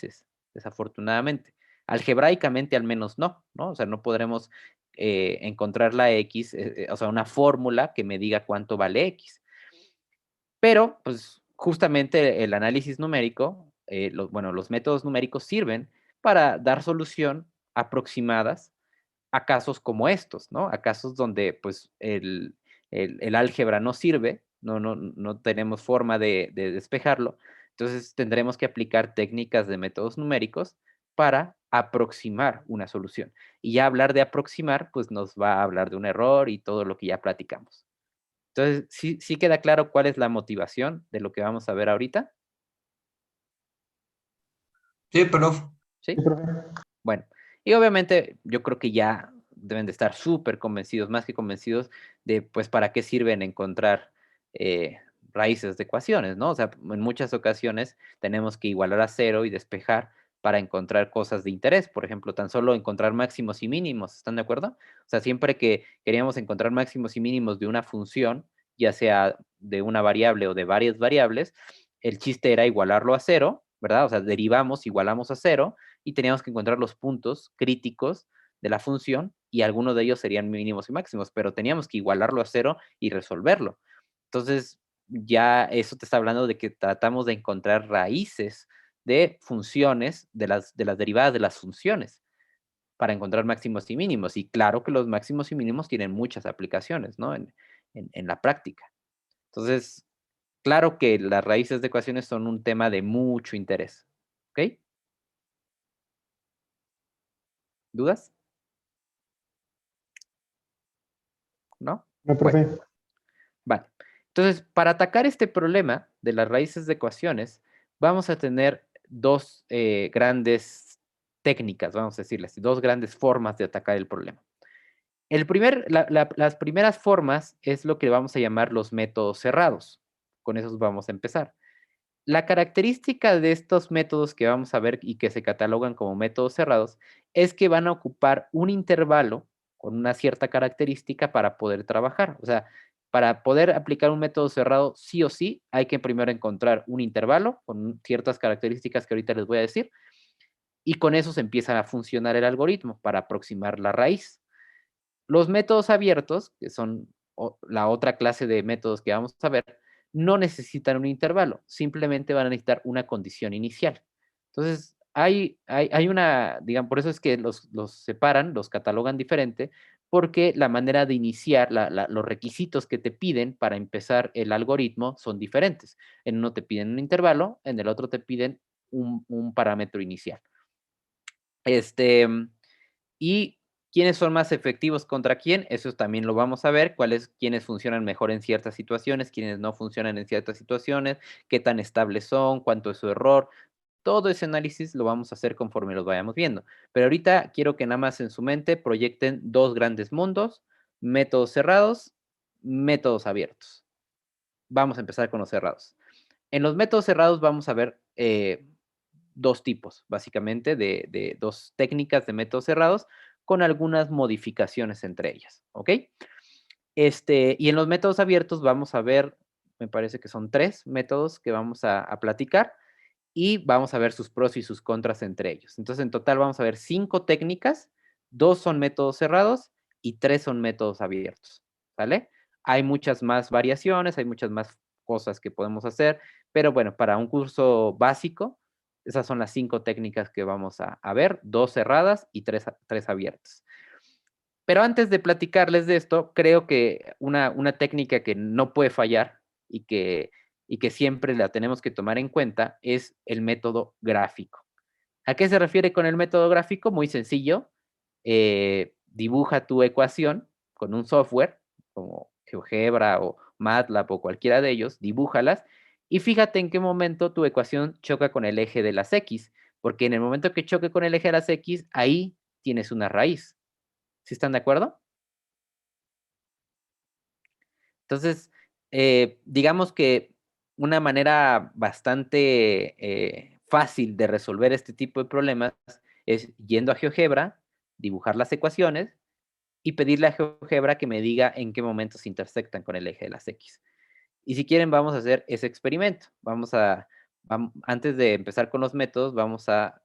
raíces, desafortunadamente. Algebraicamente al menos no, ¿no? O sea, no podremos encontrar la X, o sea, una fórmula que me diga cuánto vale X. Pero, pues, justamente el análisis numérico, bueno, los métodos numéricos sirven para dar solución aproximadas a casos como estos, ¿no? A casos donde, pues, el álgebra no sirve, no tenemos forma de despejarlo, entonces tendremos que aplicar técnicas de métodos numéricos para aproximar una solución. Y ya hablar de aproximar, pues, nos va a hablar de un error y todo lo que ya platicamos. Entonces, ¿sí queda claro cuál es la motivación de lo que vamos a ver ahorita? Sí, pero ¿Sí? Bueno, y obviamente yo creo que ya deben de estar súper convencidos, más que convencidos de, pues, para qué sirven encontrar eh, raíces de ecuaciones, ¿no? O sea, en muchas ocasiones tenemos que igualar a cero y despejar para encontrar cosas de interés, por ejemplo, tan solo encontrar máximos y mínimos, ¿están de acuerdo? O sea, siempre que queríamos encontrar máximos y mínimos de una función, ya sea de una variable o de varias variables, el chiste era igualarlo a cero, ¿verdad? O sea, derivamos, igualamos a cero y teníamos que encontrar los puntos críticos de la función y algunos de ellos serían mínimos y máximos, pero teníamos que igualarlo a cero y resolverlo. Entonces, ya eso te está hablando de que tratamos de encontrar raíces de funciones, de las derivadas de las funciones, para encontrar máximos y mínimos. Y claro que los máximos y mínimos tienen muchas aplicaciones, ¿no? En la práctica. Entonces, claro que las raíces de ecuaciones son un tema de mucho interés. ¿Ok? ¿Dudas? ¿No? No, Bueno. profe. Vale. Entonces, para atacar este problema de las raíces de ecuaciones, vamos a tener dos grandes técnicas, vamos a decirles, dos grandes formas de atacar el problema. Las primeras formas es lo que vamos a llamar los métodos cerrados. Con esos vamos a empezar. La característica de estos métodos que vamos a ver y que se catalogan como métodos cerrados es que van a ocupar un intervalo con una cierta característica para poder trabajar. O sea, para poder aplicar un método cerrado, sí o sí, hay que primero encontrar un intervalo con ciertas características que ahorita les voy a decir, y con eso se empieza a funcionar el algoritmo para aproximar la raíz. Los métodos abiertos, que son la otra clase de métodos que vamos a ver, no necesitan un intervalo, simplemente van a necesitar una condición inicial. Entonces, hay una, digamos, por eso es que los separan, los catalogan diferente, porque la manera de iniciar, los requisitos que te piden para empezar el algoritmo son diferentes. En uno te piden un intervalo, en el otro te piden un parámetro inicial. Este, y quiénes son más efectivos contra quién, eso también lo vamos a ver, quiénes funcionan mejor en ciertas situaciones, quiénes no funcionan en ciertas situaciones, qué tan estables son, cuánto es su error. Todo ese análisis lo vamos a hacer conforme los vayamos viendo. Pero ahorita quiero que nada más en su mente proyecten dos grandes mundos, métodos cerrados, métodos abiertos. Vamos a empezar con los cerrados. En los métodos cerrados vamos a ver dos tipos, básicamente, de dos técnicas de métodos cerrados con algunas modificaciones entre ellas, ¿ok? Y en los métodos abiertos vamos a ver, me parece que son tres métodos que vamos a platicar y vamos a ver sus pros y sus contras entre ellos. Entonces, en total vamos a ver 5 técnicas, 2 son métodos cerrados y 3 son métodos abiertos, ¿vale? Hay muchas más variaciones, hay muchas más cosas que podemos hacer, pero bueno, para un curso básico, esas son las 5 técnicas que vamos a ver, 2 cerradas y 3 abiertas. Pero antes de platicarles de esto, creo que una técnica que no puede fallar y que siempre la tenemos que tomar en cuenta es el método gráfico. ¿A qué se refiere con el método gráfico? Muy sencillo. Dibuja tu ecuación con un software como GeoGebra o MATLAB o cualquiera de ellos, dibújalas y fíjate en qué momento tu ecuación choca con el eje de las X, porque en el momento que choque con el eje de las X, ahí tienes una raíz. ¿Sí están de acuerdo? Entonces, digamos que una manera bastante fácil de resolver este tipo de problemas es yendo a GeoGebra, dibujar las ecuaciones y pedirle a GeoGebra que me diga en qué momento se intersectan con el eje de las X. Y si quieren, vamos a hacer ese experimento. Vamos a Antes de empezar con los métodos, vamos a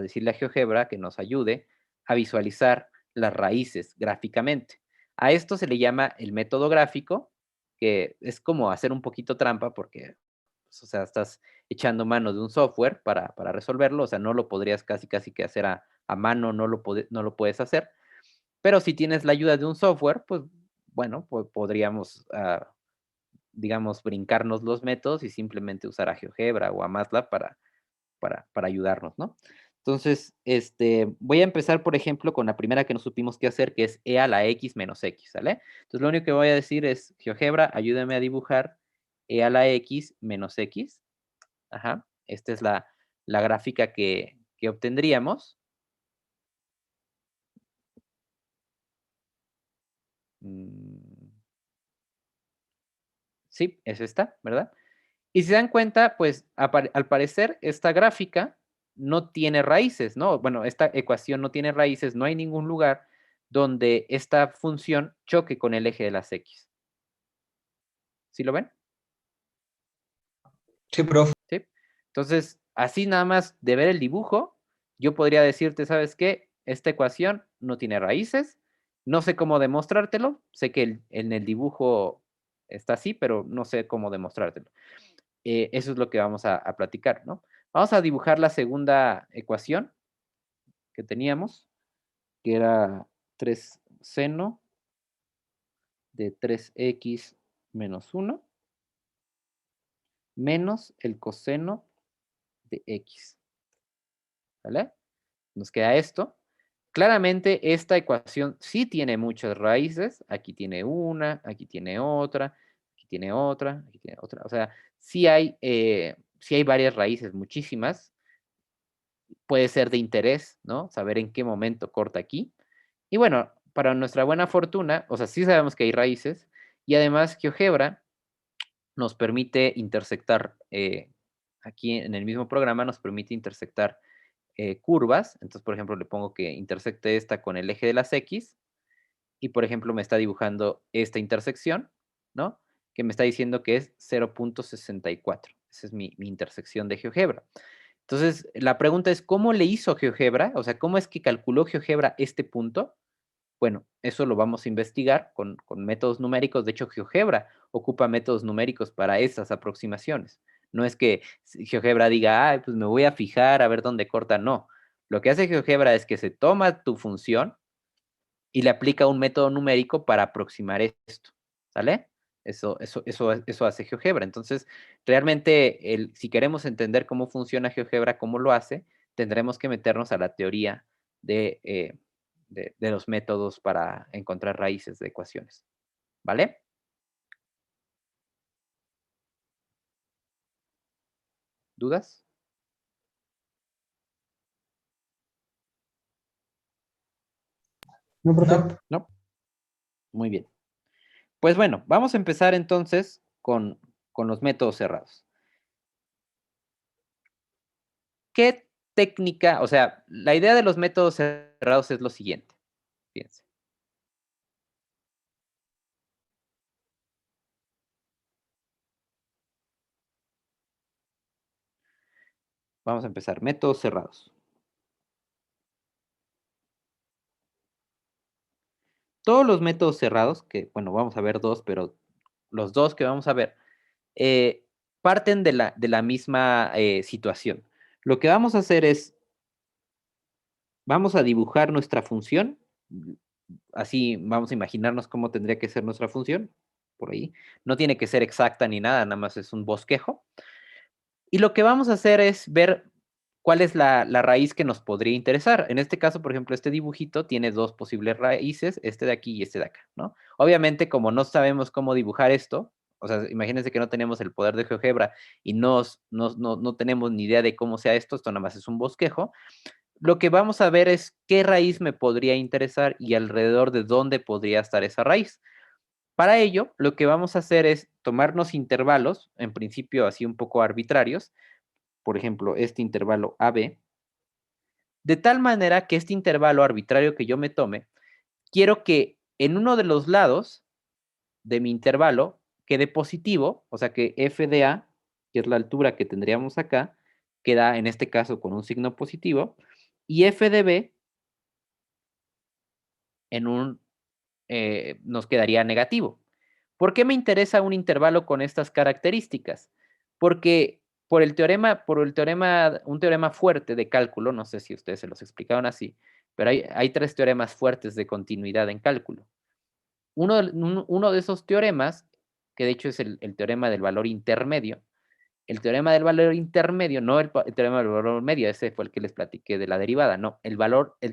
decirle a GeoGebra que nos ayude a visualizar las raíces gráficamente. A esto se le llama el método gráfico, que es como hacer un poquito trampa porque, pues, o sea, estás echando mano de un software para resolverlo, o sea, no lo podrías casi casi que hacer a mano, no lo puedes hacer, pero si tienes la ayuda de un software, pues bueno, pues podríamos digamos, brincarnos los métodos y simplemente usar a GeoGebra o a MATLAB para ayudarnos, ¿no? Entonces, voy a empezar, por ejemplo, con la primera que no supimos qué hacer, que es e a la x menos x, ¿sale? Entonces, lo único que voy a decir es, GeoGebra, ayúdame a dibujar e a la x menos x. Ajá, esta es la gráfica que obtendríamos. Mm, sí, es esta, ¿verdad? Y si se dan cuenta, pues, al parecer, esta gráfica no tiene raíces, ¿no? Bueno, esta ecuación no tiene raíces, no hay ningún lugar donde esta función choque con el eje de las X. ¿Sí lo ven? Sí, profe. ¿Sí? Entonces, así nada más de ver el dibujo, yo podría decirte, ¿sabes qué? Esta ecuación no tiene raíces, no sé cómo demostrártelo, sé que en el dibujo está así, pero no sé cómo demostrártelo. Eso es lo que vamos a platicar, ¿no? Vamos a dibujar la segunda ecuación que teníamos, que era 3 seno de 3x menos 1 menos el coseno de x, ¿vale? Nos queda esto. Claramente esta ecuación sí tiene muchas raíces. Aquí tiene una, aquí tiene otra, aquí tiene otra, aquí tiene otra. O sea, sí hay varias raíces, muchísimas. Puede ser de interés, ¿no? Saber en qué momento corta aquí. Y bueno, para nuestra buena fortuna, o sea, sí sabemos que hay raíces y además GeoGebra nos permite intersectar, aquí en el mismo programa nos permite intersectar curvas. Entonces, por ejemplo, le pongo que intersecte esta con el eje de las X y, por ejemplo, me está dibujando esta intersección, ¿no? Que me está diciendo que es 0.64. Esa es mi intersección de GeoGebra. Entonces, la pregunta es, ¿cómo le hizo GeoGebra? O sea, ¿cómo es que calculó GeoGebra este punto? Bueno, eso lo vamos a investigar con métodos numéricos. De hecho, GeoGebra ocupa métodos numéricos para esas aproximaciones. No es que GeoGebra diga, ah, pues me voy a fijar a ver dónde corta. No. Lo que hace GeoGebra es que se toma tu función y le aplica un método numérico para aproximar esto. ¿Sale? Eso hace GeoGebra. Entonces, realmente, si queremos entender cómo funciona GeoGebra, cómo lo hace, tendremos que meternos a la teoría de los métodos para encontrar raíces de ecuaciones. ¿Vale? ¿Dudas? No, profe. No. ¿No? Muy bien. Pues bueno, vamos a empezar entonces con los métodos cerrados. ¿Qué técnica? O sea, la idea de los métodos cerrados es lo siguiente. Fíjense. Vamos a empezar. Métodos cerrados. Todos los métodos cerrados, que bueno, vamos a ver dos, pero los dos que vamos a ver, eh, parten de la misma situación. Lo que vamos a hacer es, vamos a dibujar nuestra función, así vamos a imaginarnos cómo tendría que ser nuestra función, por ahí. No tiene que ser exacta ni nada, nada más es un bosquejo. Y lo que vamos a hacer es ver cuál es la raíz que nos podría interesar. En este caso, por ejemplo, este dibujito tiene dos posibles raíces, este de aquí y este de acá, ¿no? Obviamente, como no sabemos cómo dibujar esto, o sea, imagínense que no tenemos el poder de GeoGebra y no tenemos ni idea de cómo sea esto nada más es un bosquejo. Lo que vamos a ver es qué raíz me podría interesar y alrededor de dónde podría estar esa raíz. Para ello, lo que vamos a hacer es tomarnos intervalos, en principio así un poco arbitrarios, por ejemplo, este intervalo AB, de tal manera que este intervalo arbitrario que yo me tome, quiero que en uno de los lados de mi intervalo quede positivo, o sea que f de A que es la altura que tendríamos acá, queda en este caso con un signo positivo, y f de b en un, nos quedaría negativo. ¿Por qué me interesa un intervalo con estas características? Porque un teorema fuerte de cálculo, no sé si ustedes se los explicaron así, pero hay tres teoremas fuertes de continuidad en cálculo. Uno de esos teoremas, que de hecho es el teorema del valor intermedio, el teorema del valor intermedio, no el teorema del valor medio, ese fue el que les platiqué de la derivada, no, el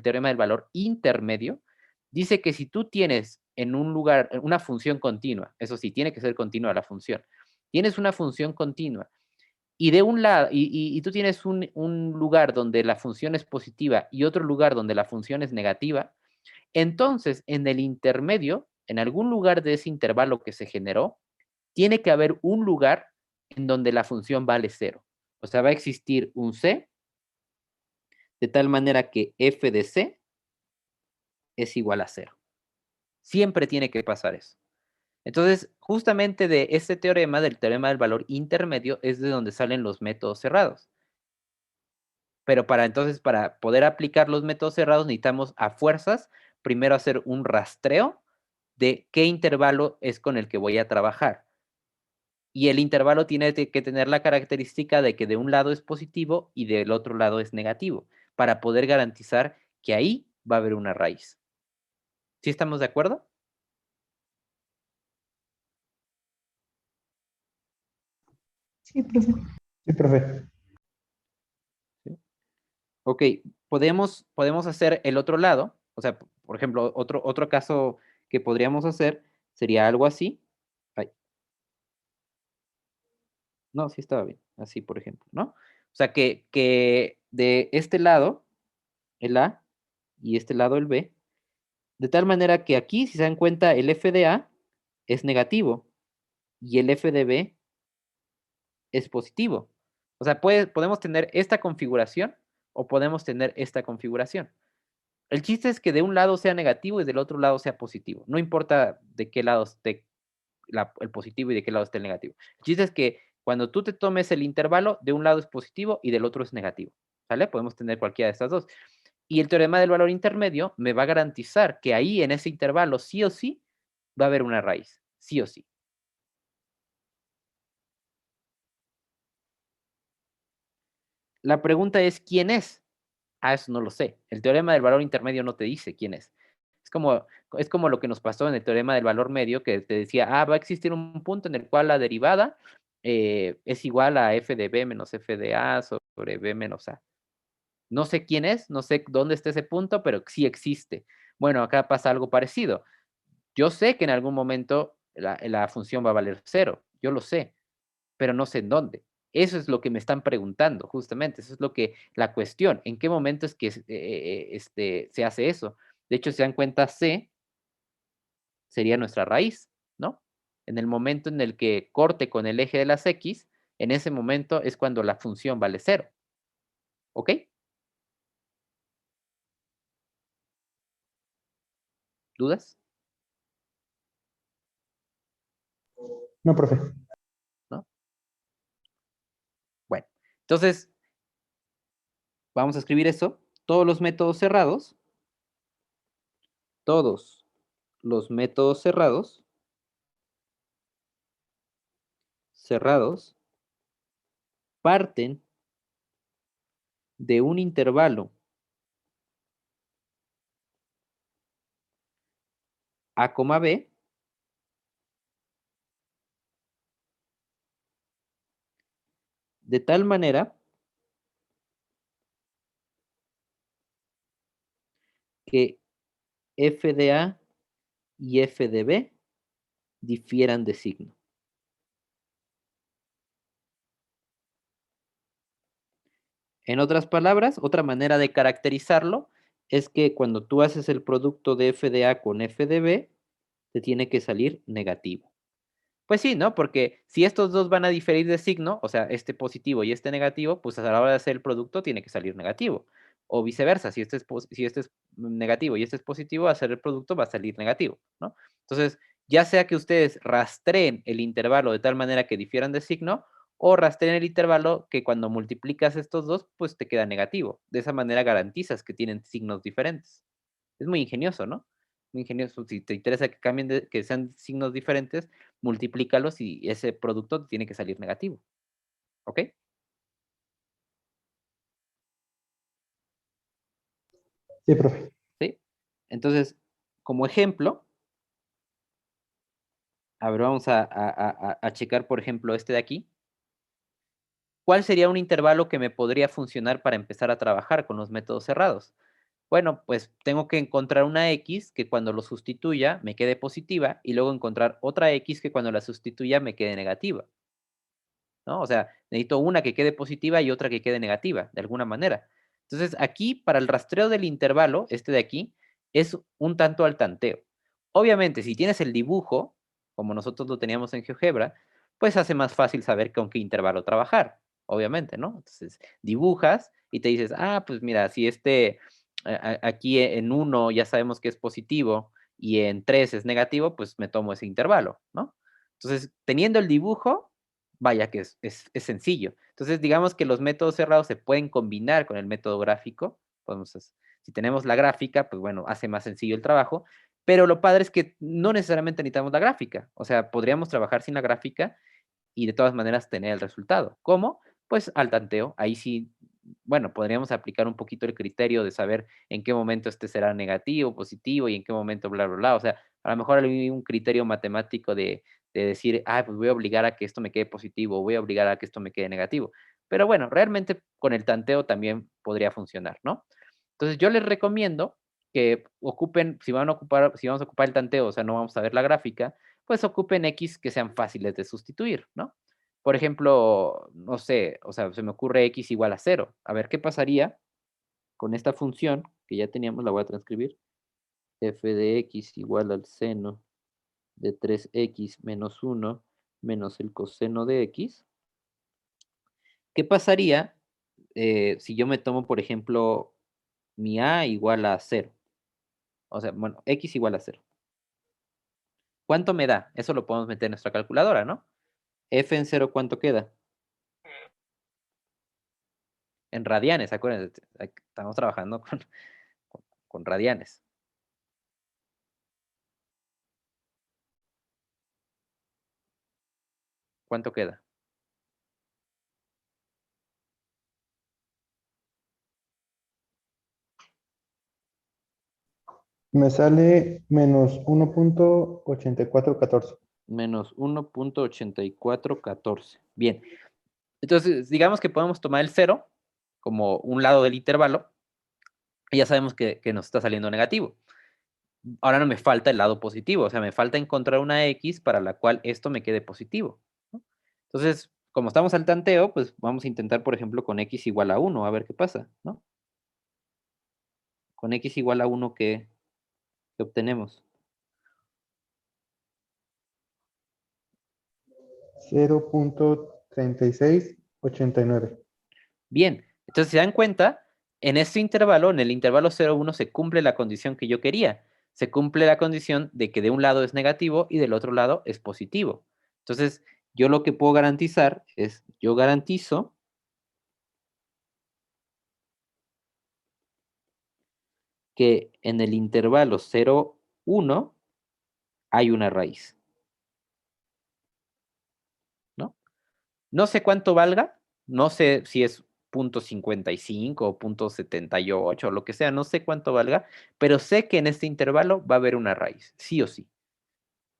teorema del valor intermedio dice que si tú tienes en un lugar una función continua, eso sí, tiene que ser continua la función, tienes una función continua y de un lado, y tú tienes un lugar donde la función es positiva y otro lugar donde la función es negativa, entonces en el intermedio, en algún lugar de ese intervalo que se generó, tiene que haber un lugar en donde la función vale cero. O sea, va a existir un C, de tal manera que f de C es igual a cero. Siempre tiene que pasar eso. Entonces, justamente de este teorema, del teorema del valor intermedio, es de donde salen los métodos cerrados. Pero para poder aplicar los métodos cerrados necesitamos a fuerzas primero hacer un rastreo de qué intervalo es con el que voy a trabajar. Y el intervalo tiene que tener la característica de que de un lado es positivo y del otro lado es negativo, para poder garantizar que ahí va a haber una raíz. ¿Sí estamos de acuerdo? Sí, profe. Sí, profe. ¿Sí? Ok, podemos hacer el otro lado, o sea, por ejemplo, otro caso que podríamos hacer sería algo así. Ay, no, sí estaba bien, así por ejemplo, ¿no? O sea, que de este lado, el A, y este lado, el B, de tal manera que aquí, si se dan cuenta, el f de A es negativo y el f de B es positivo. O sea, podemos tener esta configuración o podemos tener esta configuración. El chiste es que de un lado sea negativo y del otro lado sea positivo. No importa de qué lado esté el positivo y de qué lado esté el negativo. El chiste es que cuando tú te tomes el intervalo, de un lado es positivo y del otro es negativo. ¿Sale? Podemos tener cualquiera de estas dos. Y el teorema del valor intermedio me va a garantizar que ahí en ese intervalo sí o sí va a haber una raíz. Sí o sí. La pregunta es, ¿quién es? Ah, eso no lo sé. El teorema del valor intermedio no te dice quién es. Es como, es como lo que nos pasó en el teorema del valor medio, que te decía, va a existir un punto en el cual la derivada es igual a f de b menos f de a sobre b menos a. No sé quién es, no sé dónde está ese punto, pero sí existe. Bueno, acá pasa algo parecido. Yo sé que en algún momento la función va a valer cero, yo lo sé, pero no sé en dónde. Eso es lo que me están preguntando, justamente, eso es lo que la cuestión, ¿en qué momento es que se hace eso? De hecho, si se dan cuenta, C sería nuestra raíz, ¿no? En el momento en el que corte con el eje de las X, en ese momento es cuando la función vale cero, ¿ok? ¿Dudas? No, profe. ¿No? Bueno, entonces vamos a escribir eso. Todos los métodos cerrados, todos los métodos cerrados parten de un intervalo A, B, de tal manera que f de A y f de B difieran de signo. En otras palabras, otra manera de caracterizarlo es que cuando tú haces el producto de f de A con f de B, te tiene que salir negativo. Pues sí, ¿no? Porque si estos dos van a diferir de signo, o sea, este positivo y este negativo, pues a la hora de hacer el producto tiene que salir negativo. O viceversa, si este es negativo y este es positivo, hacer el producto va a salir negativo, ¿no? Entonces, ya sea que ustedes rastreen el intervalo de tal manera que difieran de signo, o rastrean el intervalo que cuando multiplicas estos dos, pues te queda negativo. De esa manera garantizas que tienen signos diferentes. Es muy ingenioso, ¿no? Muy ingenioso. Si te interesa que cambien que sean signos diferentes, multiplícalos y ese producto tiene que salir negativo. ¿Ok? Sí, profe. ¿Sí? Entonces, como ejemplo, a ver, vamos a checar, por ejemplo, este de aquí. ¿Cuál sería un intervalo que me podría funcionar para empezar a trabajar con los métodos cerrados? Bueno, pues tengo que encontrar una X que cuando lo sustituya me quede positiva y luego encontrar otra X que cuando la sustituya me quede negativa, ¿no? O sea, necesito una que quede positiva y otra que quede negativa, de alguna manera. Entonces, aquí, para el rastreo del intervalo, este de aquí, es un tanto al tanteo. Obviamente, si tienes el dibujo, como nosotros lo teníamos en GeoGebra, pues hace más fácil saber con qué intervalo trabajar, obviamente, ¿no? Entonces, dibujas y te dices, ah, pues mira, si aquí en uno ya sabemos que es positivo y en 3 es negativo, pues me tomo ese intervalo, ¿no? Entonces, teniendo el dibujo, vaya que es sencillo. Entonces, digamos que los métodos cerrados se pueden combinar con el método gráfico. Si tenemos la gráfica, pues bueno, hace más sencillo el trabajo, pero lo padre es que no necesariamente necesitamos la gráfica. O sea, podríamos trabajar sin la gráfica y de todas maneras tener el resultado. ¿Cómo? Pues al tanteo. Ahí sí, bueno, podríamos aplicar un poquito el criterio de saber en qué momento este será negativo, positivo y en qué momento bla, bla, bla. O sea, a lo mejor hay un criterio matemático de decir, ah, pues voy a obligar a que esto me quede positivo, o voy a obligar a que esto me quede negativo. Pero bueno, realmente con el tanteo también podría funcionar, ¿no? Entonces yo les recomiendo que ocupen, si vamos a ocupar el tanteo, o sea, no vamos a ver la gráfica, pues ocupen X que sean fáciles de sustituir, ¿no? Por ejemplo, no sé, o sea, se me ocurre X igual a cero. A ver, ¿qué pasaría con esta función que ya teníamos? La voy a transcribir. F de X igual al seno de 3X menos uno menos el coseno de X. ¿Qué pasaría si yo me tomo, por ejemplo, mi A igual a cero? O sea, bueno, X igual a cero. ¿Cuánto me da? Eso lo podemos meter en nuestra calculadora, ¿no? F en cero, ¿cuánto queda? En radianes, acuérdense, estamos trabajando con radianes. ¿Cuánto queda? Me sale menos 1.8414. Menos 1.8414. Bien. Entonces, digamos que podemos tomar el cero como un lado del intervalo y ya sabemos que nos está saliendo negativo. Ahora no me falta el lado positivo, o sea, me falta encontrar una X para la cual esto me quede positivo, ¿no? Entonces, como estamos al tanteo, pues vamos a intentar, por ejemplo, con X igual a uno, a ver qué pasa, ¿no? Con X igual a uno, ¿qué obtenemos? 0.3689. Bien, entonces se dan cuenta, en este intervalo, en el intervalo 0,1, se cumple la condición que yo quería. Se cumple la condición de que de un lado es negativo y del otro lado es positivo. Entonces, yo lo que puedo garantizar es, yo garantizo que en el intervalo 0,1 hay una raíz, ¿no? No sé cuánto valga, no sé si es 0.55 o 0.78 o lo que sea, no sé cuánto valga, pero sé que en este intervalo va a haber una raíz, sí o sí.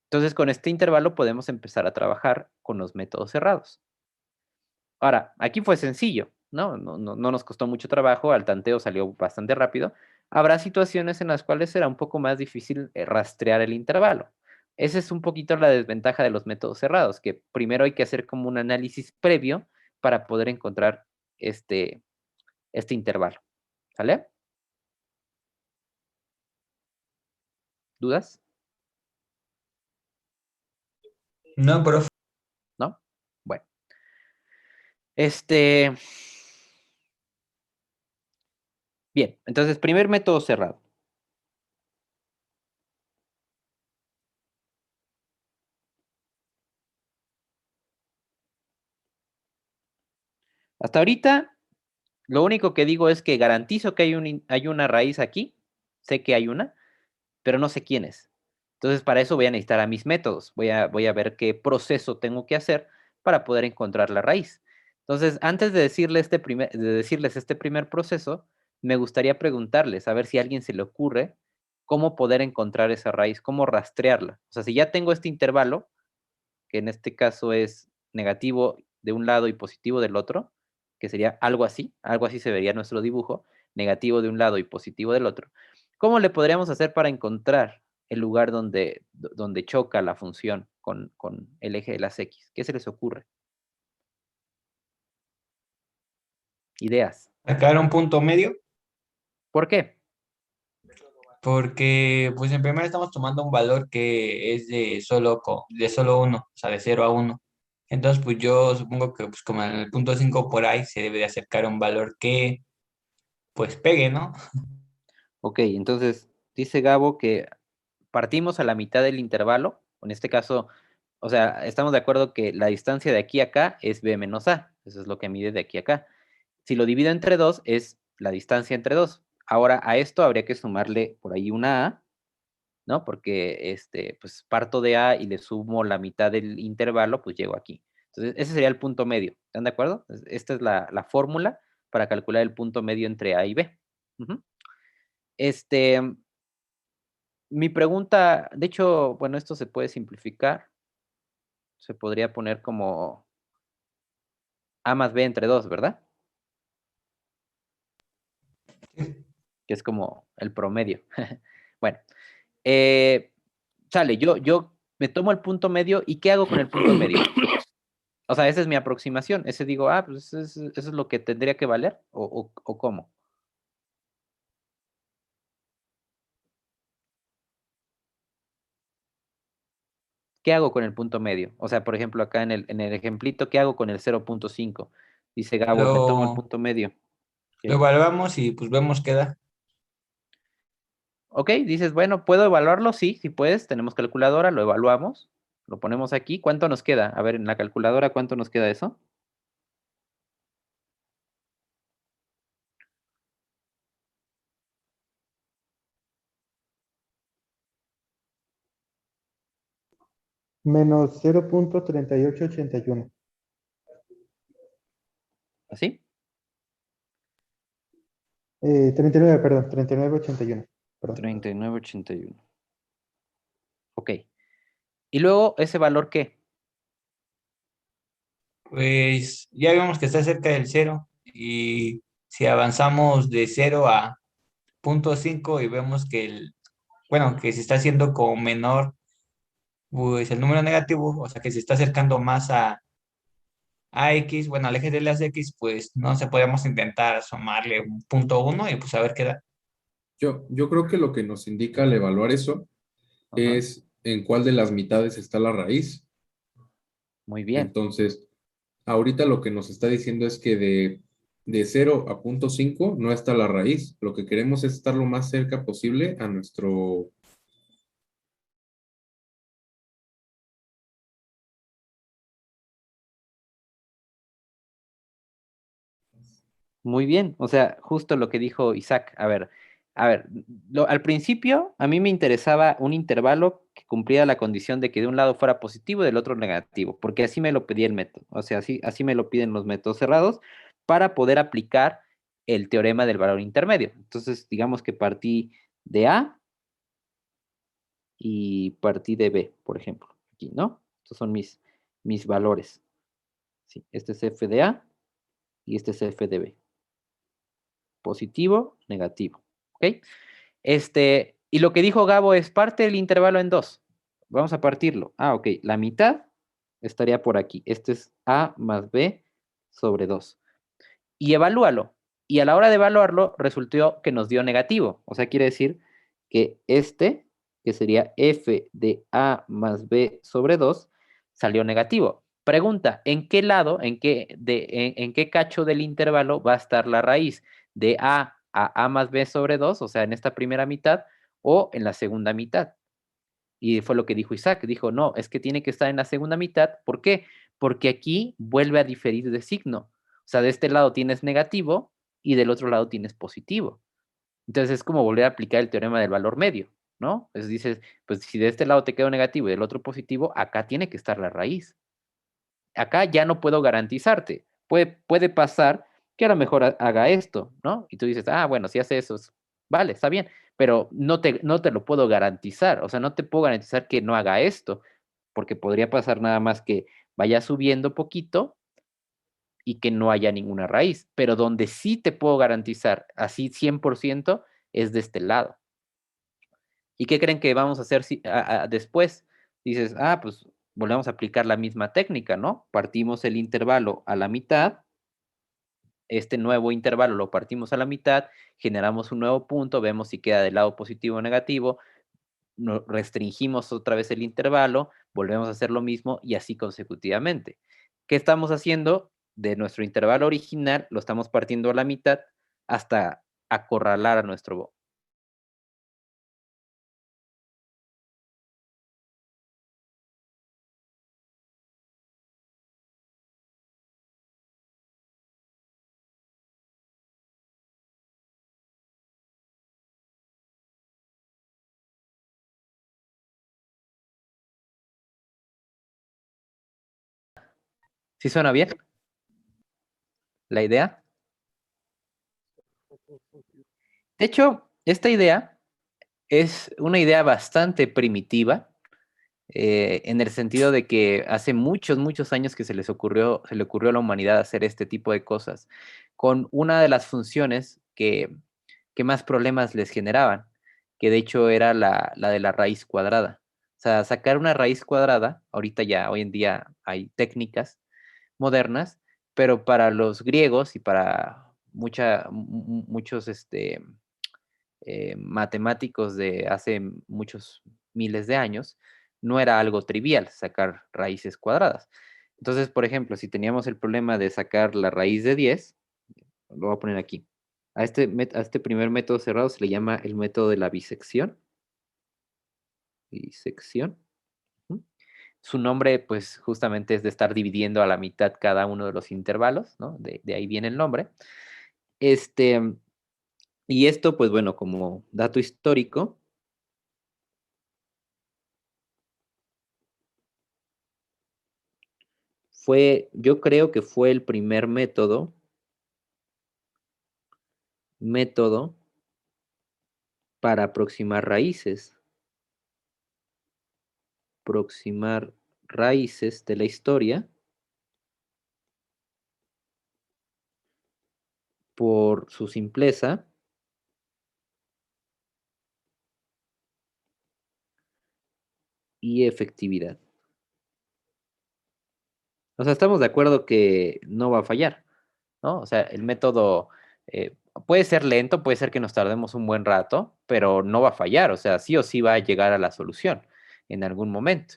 Entonces, con este intervalo podemos empezar a trabajar con los métodos cerrados. Ahora, aquí fue sencillo, ¿no? No nos costó mucho trabajo, al tanteo salió bastante rápido. Habrá situaciones en las cuales será un poco más difícil rastrear el intervalo. Esa es un poquito la desventaja de los métodos cerrados, que primero hay que hacer como un análisis previo para poder encontrar este, este intervalo. ¿Sale? ¿Dudas? No, profe. ¿No? Bueno, este, bien, entonces primer método cerrado. Hasta ahorita, lo único que digo es que garantizo que hay una raíz aquí, sé que hay una, pero no sé quién es. Entonces, para eso voy a necesitar a mis métodos. Voy a ver qué proceso tengo que hacer para poder encontrar la raíz. Entonces, antes de de decirles este primer proceso, me gustaría preguntarles, a ver si a alguien se le ocurre cómo poder encontrar esa raíz, cómo rastrearla. O sea, si ya tengo este intervalo, que en este caso es negativo de un lado y positivo del otro, que sería algo así se vería nuestro dibujo, negativo de un lado y positivo del otro. ¿Cómo le podríamos hacer para encontrar el lugar donde choca la función con el eje de las X? ¿Qué se les ocurre? Ideas. Sacar un punto medio, ¿Por qué? porque pues en primera estamos tomando un valor que es de solo uno, o sea, de 0 a 1. Entonces, pues yo supongo que pues como en el punto 5 por ahí se debe de acercar a un valor que pues pegue, ¿no? Ok, entonces dice Gabo que partimos a la mitad del intervalo, en este caso, o sea, estamos de acuerdo que la distancia de aquí a acá es b menos a, eso es lo que mide de aquí a acá. Si lo divido entre 2 es la distancia entre 2. Ahora a esto habría que sumarle por ahí una a, ¿no? Porque pues parto de a y le sumo la mitad del intervalo, pues llego aquí. Entonces, ese sería el punto medio. ¿Están de acuerdo? Esta es la fórmula para calcular el punto medio entre a y b. Ujú. Este, Mi pregunta, de hecho, bueno, esto se puede simplificar. Se podría poner como a más b entre 2, ¿verdad? Que es como el promedio. Bueno, eh, sale, yo me tomo el punto medio y ¿qué hago con el punto medio? O sea, esa es mi aproximación. Ese digo, pues eso es lo que tendría que valer, o cómo. ¿Qué hago con el punto medio? O sea, por ejemplo, acá en el ejemplito, ¿qué hago con el 0.5? Dice Gabo, me tomo el Lo, punto medio. lo ¿Qué? evaluamos y pues vemos qué da. Ok, dices, bueno, ¿puedo evaluarlo? Sí, sí puedes. Tenemos calculadora, lo evaluamos. Lo ponemos aquí. ¿Cuánto nos queda? A ver, en la calculadora, ¿cuánto nos queda eso? Menos 0,3881. ¿Así? 39, perdón, 3981. Perdón. 39.81. Ok. ¿Y luego ese valor qué? Pues ya vemos que está cerca del cero y si avanzamos de 0 a 0.5 y vemos que bueno, que se está haciendo como menor, pues el número negativo, o sea, que se está acercando más a X, bueno, al eje de las X, pues no se podemos intentar sumarle un punto uno y pues a ver qué da. Yo creo que lo que nos indica al evaluar eso Ajá. es en cuál de las mitades está la raíz. Muy bien. Entonces, ahorita lo que nos está diciendo es que de 0 a 0.5 no está la raíz. Lo que queremos es estar lo más cerca posible a nuestro... Muy bien. O sea, justo lo que dijo Isaac. A ver, al principio a mí me interesaba un intervalo que cumpliera la condición de que de un lado fuera positivo y del otro negativo, porque así me lo pedía el método. O sea, así me lo piden los métodos cerrados para poder aplicar el teorema del valor intermedio. Entonces, digamos que partí de A y partí de B, por ejemplo, aquí, ¿no? Estos son mis valores. Sí, este es f de A y este es f de B. Positivo, negativo. ¿Ok? Y lo que dijo Gabo es parte el intervalo en dos. Vamos a partirlo. Ok. La mitad estaría por aquí. Este es A más B sobre 2. Y evalúalo. Y a la hora de evaluarlo, resultó que nos dio negativo. O sea, quiere decir que que sería f de A más B sobre 2, salió negativo. Pregunta, ¿en qué lado, en qué cacho del intervalo va a estar la raíz? ¿De A más B sobre 2, o sea, en esta primera mitad, o en la segunda mitad? Y fue lo que dijo Isaac. Dijo, no, es que tiene que estar en la segunda mitad. ¿Por qué? Porque aquí vuelve a diferir de signo. O sea, de este lado tienes negativo y del otro lado tienes positivo. Entonces es como volver a aplicar el teorema del valor medio, ¿no? Entonces dices, pues si de este lado te quedó negativo y del otro positivo, acá tiene que estar la raíz. Acá ya no puedo garantizarte. Puede pasar que a lo mejor haga esto, ¿no? Y tú dices, ah, bueno, si hace eso, vale, está bien, pero no te lo puedo garantizar. O sea, no te puedo garantizar que no haga esto, porque podría pasar nada más que vaya subiendo poquito y que no haya ninguna raíz. Pero donde sí te puedo garantizar así 100% es de este lado. ¿Y qué creen que vamos a hacer después? Dices, ah, pues volvemos a aplicar la misma técnica, ¿no? Partimos el intervalo a la mitad, este nuevo intervalo lo partimos a la mitad, generamos un nuevo punto, vemos si queda del lado positivo o negativo, restringimos otra vez el intervalo, volvemos a hacer lo mismo y así consecutivamente. ¿Qué estamos haciendo? De nuestro intervalo original lo estamos partiendo a la mitad hasta acorralar a nuestro. ¿Sí suena bien la idea? De hecho, esta idea es una idea bastante primitiva, en el sentido de que hace muchos, muchos años que se le ocurrió a la humanidad hacer este tipo de cosas, con una de las funciones que más problemas les generaban, que de hecho era la de la raíz cuadrada. O sea, sacar una raíz cuadrada, ahorita ya, hoy en día hay técnicas modernas, pero para los griegos y para muchos matemáticos de hace muchos miles de años, no era algo trivial sacar raíces cuadradas. Entonces, por ejemplo, si teníamos el problema de sacar la raíz de 10, lo voy a poner aquí. A este primer método cerrado se le llama el método de la bisección. Bisección. Ujú. Su nombre, pues, justamente es de estar dividiendo a la mitad cada uno de los intervalos, ¿no? De ahí viene el nombre. Este, y esto, pues bueno, como dato histórico, yo creo que fue el primer método para aproximar raíces. Aproximar raíces de la historia por su simpleza y efectividad. O sea, estamos de acuerdo que no va a fallar, ¿no? O sea, el método eh, puede ser lento, puede ser que nos tardemos un buen rato, pero no va a fallar. O sea, sí o sí va a llegar a la solución en algún momento.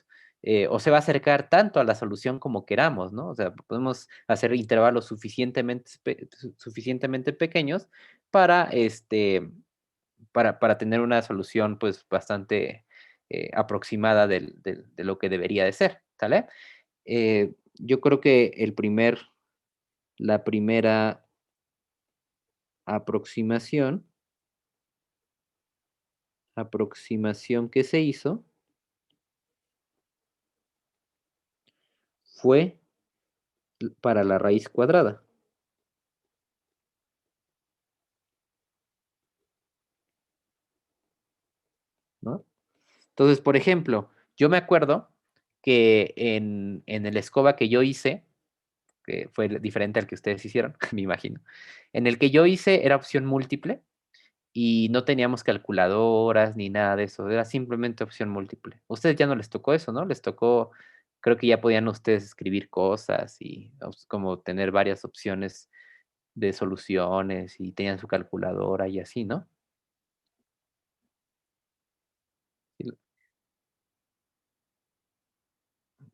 O se va a acercar tanto a la solución como queramos, ¿no? O sea, podemos hacer intervalos suficientemente pequeños para, para tener una solución pues bastante aproximada de lo que debería de ser, ¿sale? Yo creo que la primera aproximación que se hizo fue para la raíz cuadrada, ¿no? Entonces, por ejemplo, yo me acuerdo que en el escoba que yo hice, que fue diferente al que ustedes hicieron, me imagino, en el que yo hice era opción múltiple y no teníamos calculadoras ni nada de eso, era simplemente opción múltiple. Ustedes ya no les tocó eso, ¿no? Les tocó, creo que ya podían ustedes escribir cosas y como tener varias opciones de soluciones y tenían su calculadora y así, ¿no? Sí,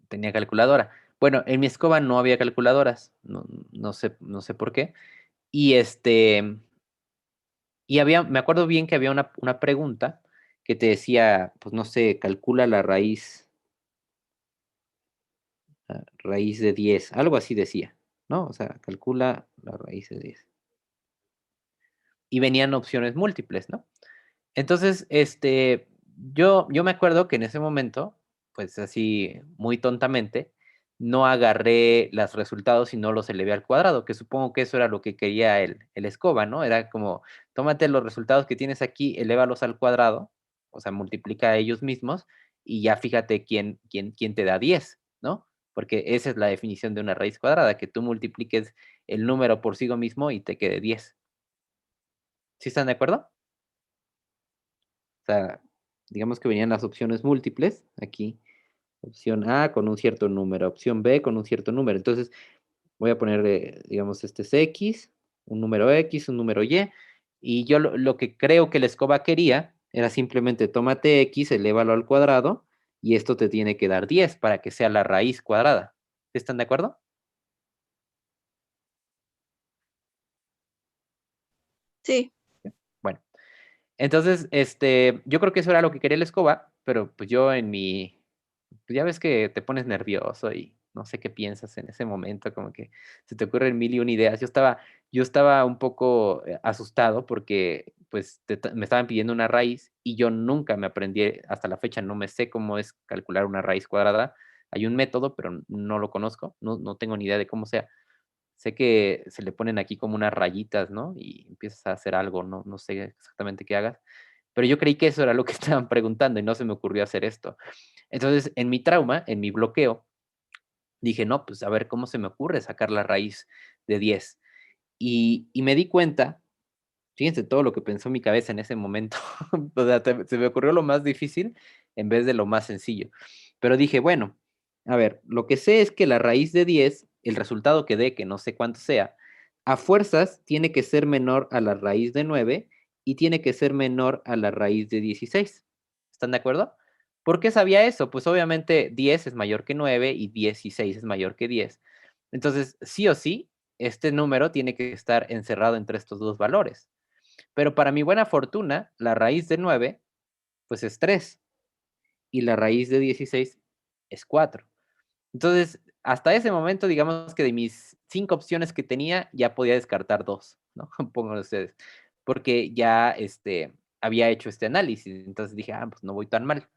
tenía calculadora. Bueno, en mi escoba no había calculadoras, no sé por qué. Y me acuerdo bien que había una pregunta que te decía, pues no sé, calcula la raíz de 10, algo así decía, ¿no? O sea, calcula la raíz de 10. Y venían opciones múltiples, ¿no? Entonces, yo me acuerdo que en ese momento, pues así muy tontamente, no agarré los resultados y no los elevé al cuadrado, que supongo que eso era lo que quería el escoba, ¿no? Era como, tómate los resultados que tienes aquí, elévalos al cuadrado, o sea, multiplica a ellos mismos y ya fíjate quién te da 10, ¿no? Porque esa es la definición de una raíz cuadrada, que tú multipliques el número por sí mismo y te quede 10. ¿Sí están de acuerdo? O sea, digamos que venían las opciones múltiples, aquí, opción A con un cierto número, opción B con un cierto número. Entonces, voy a poner, digamos, este es X, un número y yo lo que creo que la escoba quería era simplemente tómate X, elévalo al cuadrado, y esto te tiene que dar 10 para que sea la raíz cuadrada. ¿Están de acuerdo? Sí. Bueno, entonces, yo creo que eso era lo que quería la escoba, pero pues yo en mi, pues ya ves que te pones nervioso y no sé qué piensas en ese momento, como que se te ocurren mil y una ideas. Yo estaba un poco asustado porque pues me estaban pidiendo una raíz y yo nunca me aprendí, hasta la fecha no me sé cómo es calcular una raíz cuadrada. Hay un método, pero no lo conozco, no tengo ni idea de cómo sea. Sé que se le ponen aquí como unas rayitas, ¿no? Y empiezas a hacer algo, no sé exactamente qué hagas. Pero yo creí que eso era lo que estaban preguntando y no se me ocurrió hacer esto. Entonces, en mi trauma, en mi bloqueo, dije, no, pues a ver cómo se me ocurre sacar la raíz de 10. Y me di cuenta, fíjense todo lo que pensó mi cabeza en ese momento. O sea, se me ocurrió lo más difícil en vez de lo más sencillo. Pero dije, bueno, a ver, lo que sé es que la raíz de 10, el resultado que dé, que no sé cuánto sea, a fuerzas tiene que ser menor a la raíz de 9 y tiene que ser menor a la raíz de 16. ¿Están de acuerdo? ¿Por qué sabía eso? Pues obviamente 10 es mayor que 9 y 16 es mayor que 10. Entonces, sí o sí, este número tiene que estar encerrado entre estos dos valores. Pero para mi buena fortuna, la raíz de 9, pues es 3 y la raíz de 16 es 4. Entonces, hasta ese momento, digamos que de mis 5 opciones que tenía, ya podía descartar 2, ¿no? Pongan ustedes, porque ya había hecho este análisis. Entonces dije, pues no voy tan mal.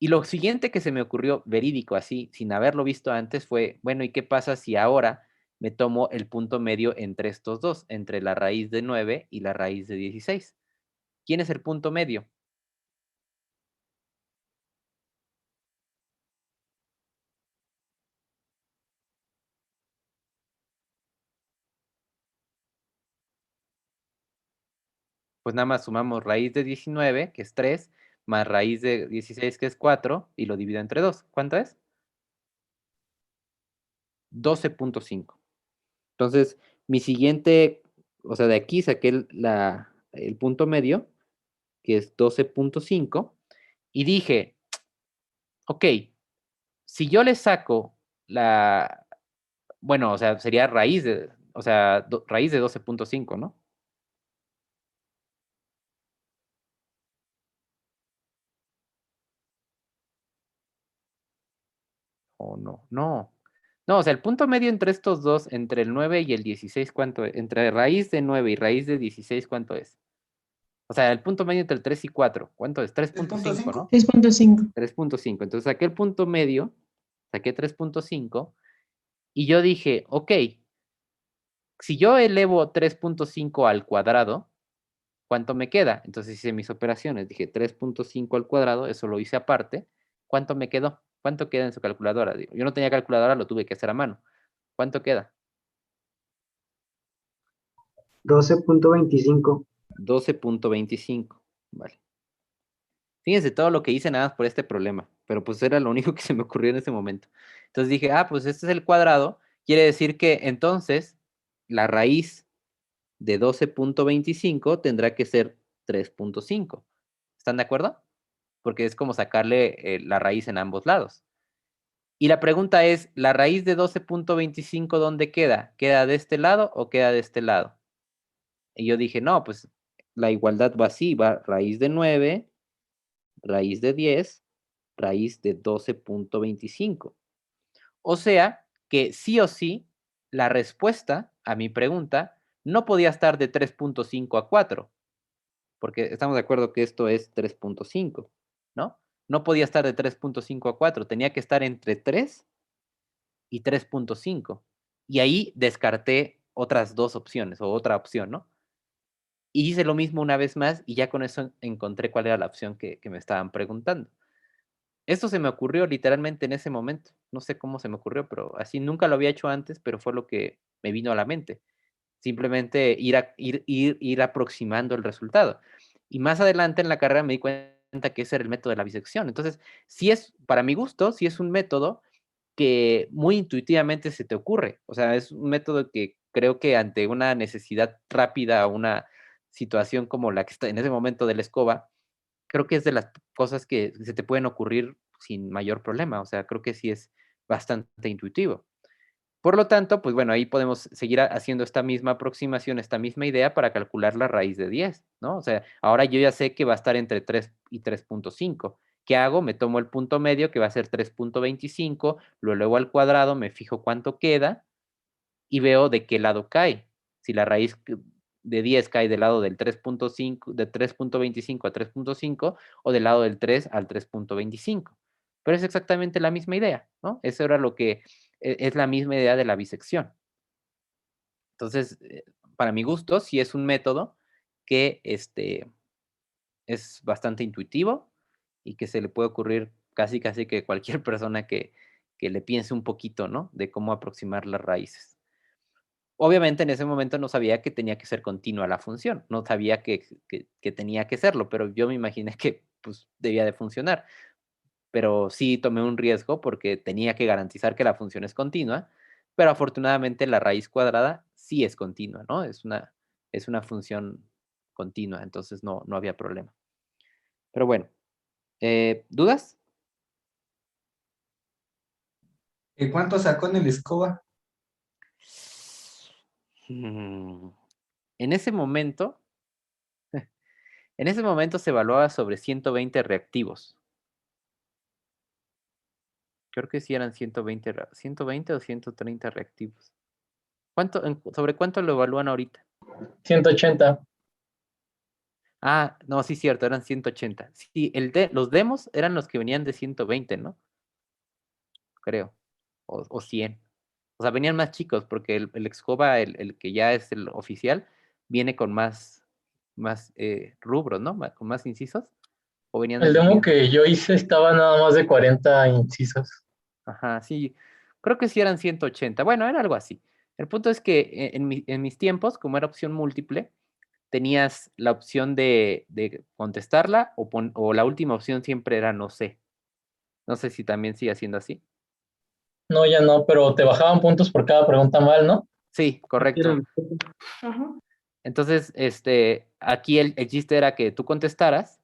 Y lo siguiente que se me ocurrió verídico así, sin haberlo visto antes, fue, bueno, ¿y qué pasa si ahora me tomo el punto medio entre estos dos, entre la raíz de 9 y la raíz de 16? ¿Quién es el punto medio? Pues nada más sumamos raíz de 19, que es 3, más raíz de 16, que es 4, y lo divido entre 2. ¿Cuánto es? 12.5. Entonces, mi siguiente, o sea, de aquí saqué el punto medio, que es 12.5, y dije, ok, si yo le saco la, bueno, o sea, sería raíz de, o sea, raíz de 12.5, ¿no? ¿O no? No. No, o sea, el punto medio entre estos dos, entre el 9 y el 16, ¿cuánto es? Entre raíz de 9 y raíz de 16, ¿cuánto es? O sea, el punto medio entre el 3 y 4, ¿cuánto es? 3.5, ¿no? 3.5. 3.5. 3.5. Entonces saqué el punto medio, saqué 3.5 y yo dije, ok, si yo elevo 3.5 al cuadrado, ¿cuánto me queda? Entonces hice mis operaciones, dije 3.5 al cuadrado, eso lo hice aparte. ¿Cuánto me quedó? ¿Cuánto queda en su calculadora? Digo, yo no tenía calculadora, lo tuve que hacer a mano. ¿Cuánto queda? 12.25. 12.25. Vale. Fíjense todo lo que hice nada más por este problema, pero pues era lo único que se me ocurrió en ese momento. Entonces dije, pues este es el cuadrado, quiere decir que entonces la raíz de 12.25 tendrá que ser 3.5. ¿Están de acuerdo? Porque es como sacarle la raíz en ambos lados. Y la pregunta es, ¿la raíz de 12.25 dónde queda? ¿Queda de este lado o queda de este lado? Y yo dije, no, pues la igualdad va así, va raíz de 9, raíz de 10, raíz de 12.25. O sea que sí o sí, la respuesta a mi pregunta no podía estar de 3.5 a 4, porque estamos de acuerdo que esto es 3.5, ¿no? No podía estar de 3.5 a 4, tenía que estar entre 3 y 3.5. Y ahí descarté otras dos opciones o otra opción, ¿no? Y hice lo mismo una vez más y ya con eso encontré cuál era la opción que me estaban preguntando. Esto se me ocurrió literalmente en ese momento. No sé cómo se me ocurrió, pero así nunca lo había hecho antes, pero fue lo que me vino a la mente. Simplemente ir aproximando el resultado. Y más adelante en la carrera me di cuenta que ese era el método de la bisección. Entonces, sí es, para mi gusto, sí es un método que muy intuitivamente se te ocurre. O sea, es un método que creo que ante una necesidad rápida o una situación como la que está en ese momento de la escoba, creo que es de las cosas que se te pueden ocurrir sin mayor problema. O sea, creo que sí es bastante intuitivo. Por lo tanto, pues bueno, ahí podemos seguir haciendo esta misma aproximación, esta misma idea para calcular la raíz de 10, ¿no? O sea, ahora yo ya sé que va a estar entre 3 y 3.5. ¿Qué hago? Me tomo el punto medio, que va a ser 3.25, lo elevo al cuadrado, me fijo cuánto queda y veo de qué lado cae. Si la raíz de 10 cae del lado del 3.5, de 3.25 a 3.5 o del lado del 3 al 3.25. Pero es exactamente la misma idea, ¿no? Eso era lo que es la misma idea de la bisección. Entonces, para mi gusto, sí es un método que es bastante intuitivo y que se le puede ocurrir casi que cualquier persona que le piense un poquito, ¿no? De cómo aproximar las raíces. Obviamente en ese momento no sabía que tenía que ser continua la función, no sabía que tenía que serlo, pero yo me imaginé que pues debía de funcionar. Pero sí tomé un riesgo porque tenía que garantizar que la función es continua, pero afortunadamente la raíz cuadrada sí es continua, ¿no? Es una función continua, entonces no había problema. Pero bueno, ¿dudas? ¿Y cuánto sacó en el escoba? Mm, En ese momento, en ese momento se evaluaba sobre 120 reactivos. Creo que sí eran 120, 120 o 130 reactivos. ¿Sobre cuánto lo evalúan ahorita? 180. Ah, no, sí, cierto, eran 180. Sí, los demos eran los que venían de 120, ¿no? Creo. O 100. O sea, venían más chicos porque el Xcova, el que ya es el oficial, viene con más rubros, ¿no? Con más incisos. ¿O venían El los demo mismos? que yo hice estaba nada más de 40 incisos. Ajá, sí. Creo que sí eran 180. Bueno, era algo así. El punto es que en mis tiempos, como era opción múltiple, tenías la opción de contestarla o la última opción siempre era no sé. No sé si también sigue siendo así. No, ya no, pero te bajaban puntos por cada pregunta mal, ¿no? Sí, correcto. Ajá. Entonces, aquí el chiste era que tú contestaras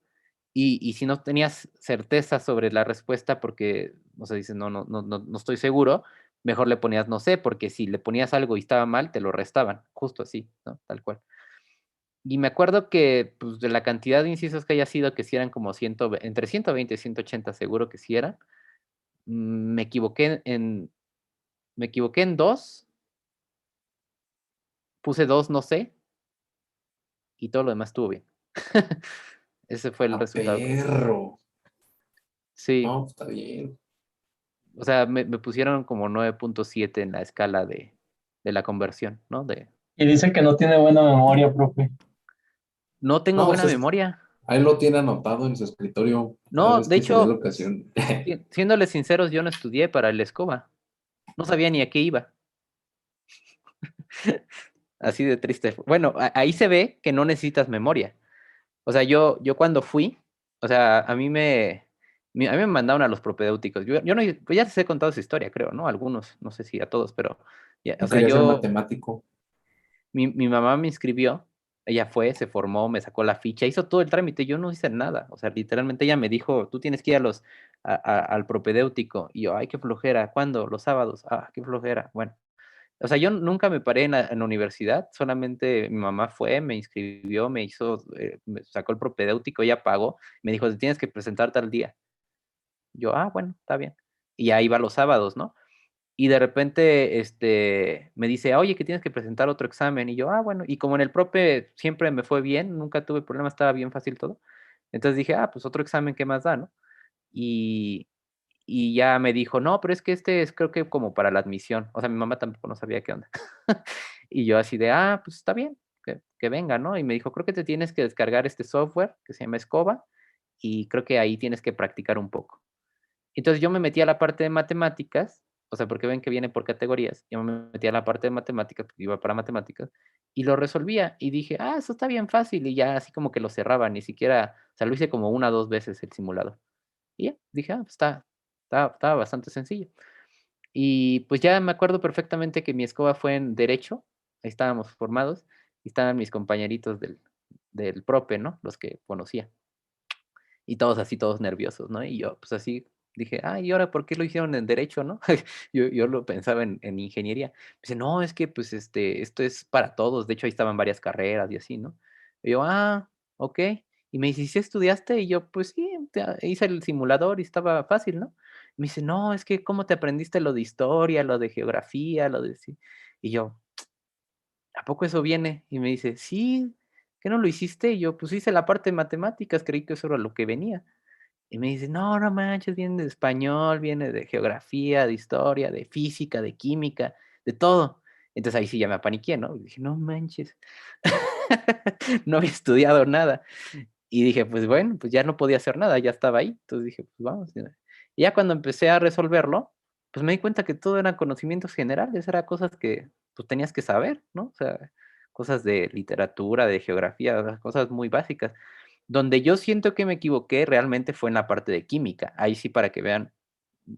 y si no tenías certeza sobre la respuesta porque, o sea, dices, no estoy seguro, mejor le ponías no sé, porque si le ponías algo y estaba mal, te lo restaban, justo así, ¿no? Tal cual. Y me acuerdo que, pues, de la cantidad de incisos que haya sido, que si eran como entre 120 y 180, seguro que sí eran. Me equivoqué en dos, puse dos, no sé, y todo lo demás estuvo bien. Ese fue el ¡A resultado. perro! Sí, No, está bien. o sea, me pusieron como 9.7 en la escala de la conversión, ¿no? Y dice que no tiene buena memoria, profe. No tengo No, o buena sea, memoria. ahí lo tiene anotado en su escritorio cada No, vez de que se dé la hecho, ocasión. siéndoles sinceros, yo no estudié para el escoba. No sabía ni a qué iba. Así de triste. Bueno, ahí se ve que no necesitas memoria. O sea, yo cuando fui, o sea, a mí me mandaron a los propedéuticos. Yo no, pues ya les he contado esa historia, creo, ¿no? Algunos, no sé si a todos, pero, o Yo sea, quería ser matemático. mi mamá me inscribió, ella fue, se formó, me sacó la ficha, hizo todo el trámite, yo no hice nada. O sea, literalmente ella me dijo, tú tienes que ir al propedéutico. Y yo, ay, qué flojera, ¿cuándo? Los sábados, qué flojera. Bueno. O sea, yo nunca me paré en la universidad, solamente mi mamá fue, me inscribió, me sacó el propedéutico, ella pagó, me dijo, te tienes que presentar tal día. Yo, bueno, está bien. Y ya iba los sábados, ¿no? Y de repente me dice, oye, que tienes que presentar otro examen. Y yo, ah, bueno, y como en el prope siempre me fue bien, nunca tuve problemas, estaba bien fácil todo. Entonces dije, ah, pues otro examen, ¿qué más da, no? Y, y ya me dijo, no, pero es que este es creo que como para la admisión. O sea, mi mamá tampoco no sabía qué onda. Y yo así de, ah, pues está bien, que venga, ¿no? Y me dijo, creo que te tienes que descargar este software que se llama Escoba y creo que ahí tienes que practicar un poco. Entonces yo me metí a la parte de matemáticas, o sea, porque ven que viene por categorías, yo me metí a la parte de matemáticas, porque iba para matemáticas, y lo resolvía, y dije, ah, eso está bien fácil, y ya así como que lo cerraba, ni siquiera, o sea, lo hice como una o dos veces el simulador. Y ya, dije, ah, pues estaba bastante sencillo. Y pues ya me acuerdo perfectamente que mi escoba fue en derecho, ahí estábamos formados, y estaban mis compañeritos del prope, ¿no? Los que conocía. Y todos así, todos nerviosos, ¿no? Y yo, pues así dije, ah, ¿y ahora por qué lo hicieron en derecho, no? Yo lo pensaba en ingeniería. Me dice, no, es que pues esto es para todos. De hecho, ahí estaban varias carreras y así, ¿no? Y yo, ah, ok. Y me dice, ¿y si estudiaste? Y yo, pues sí, hice el simulador y estaba fácil, ¿no? Me dice, no, es que ¿cómo te aprendiste lo de historia, lo de geografía, lo de... Sí? Y yo, ¿a poco eso viene? Y me dice, sí, ¿qué no lo hiciste? Y yo, pues hice la parte de matemáticas, creí que eso era lo que venía. Y me dice, no, no manches, viene de español, viene de geografía, de historia, de física, de química, de todo. Entonces ahí sí ya me apaniqué, ¿no? Y dije, no manches, no había estudiado nada. Y dije, pues bueno, pues ya no podía hacer nada, ya estaba ahí. Entonces dije, pues vamos. Y ya cuando empecé a resolverlo, pues me di cuenta que todo eran conocimientos generales, eran cosas que pues tenías que saber, ¿no? O sea, cosas de literatura, de geografía, o sea, cosas muy básicas. Donde yo siento que me equivoqué realmente fue en la parte de química. Ahí sí, para que vean,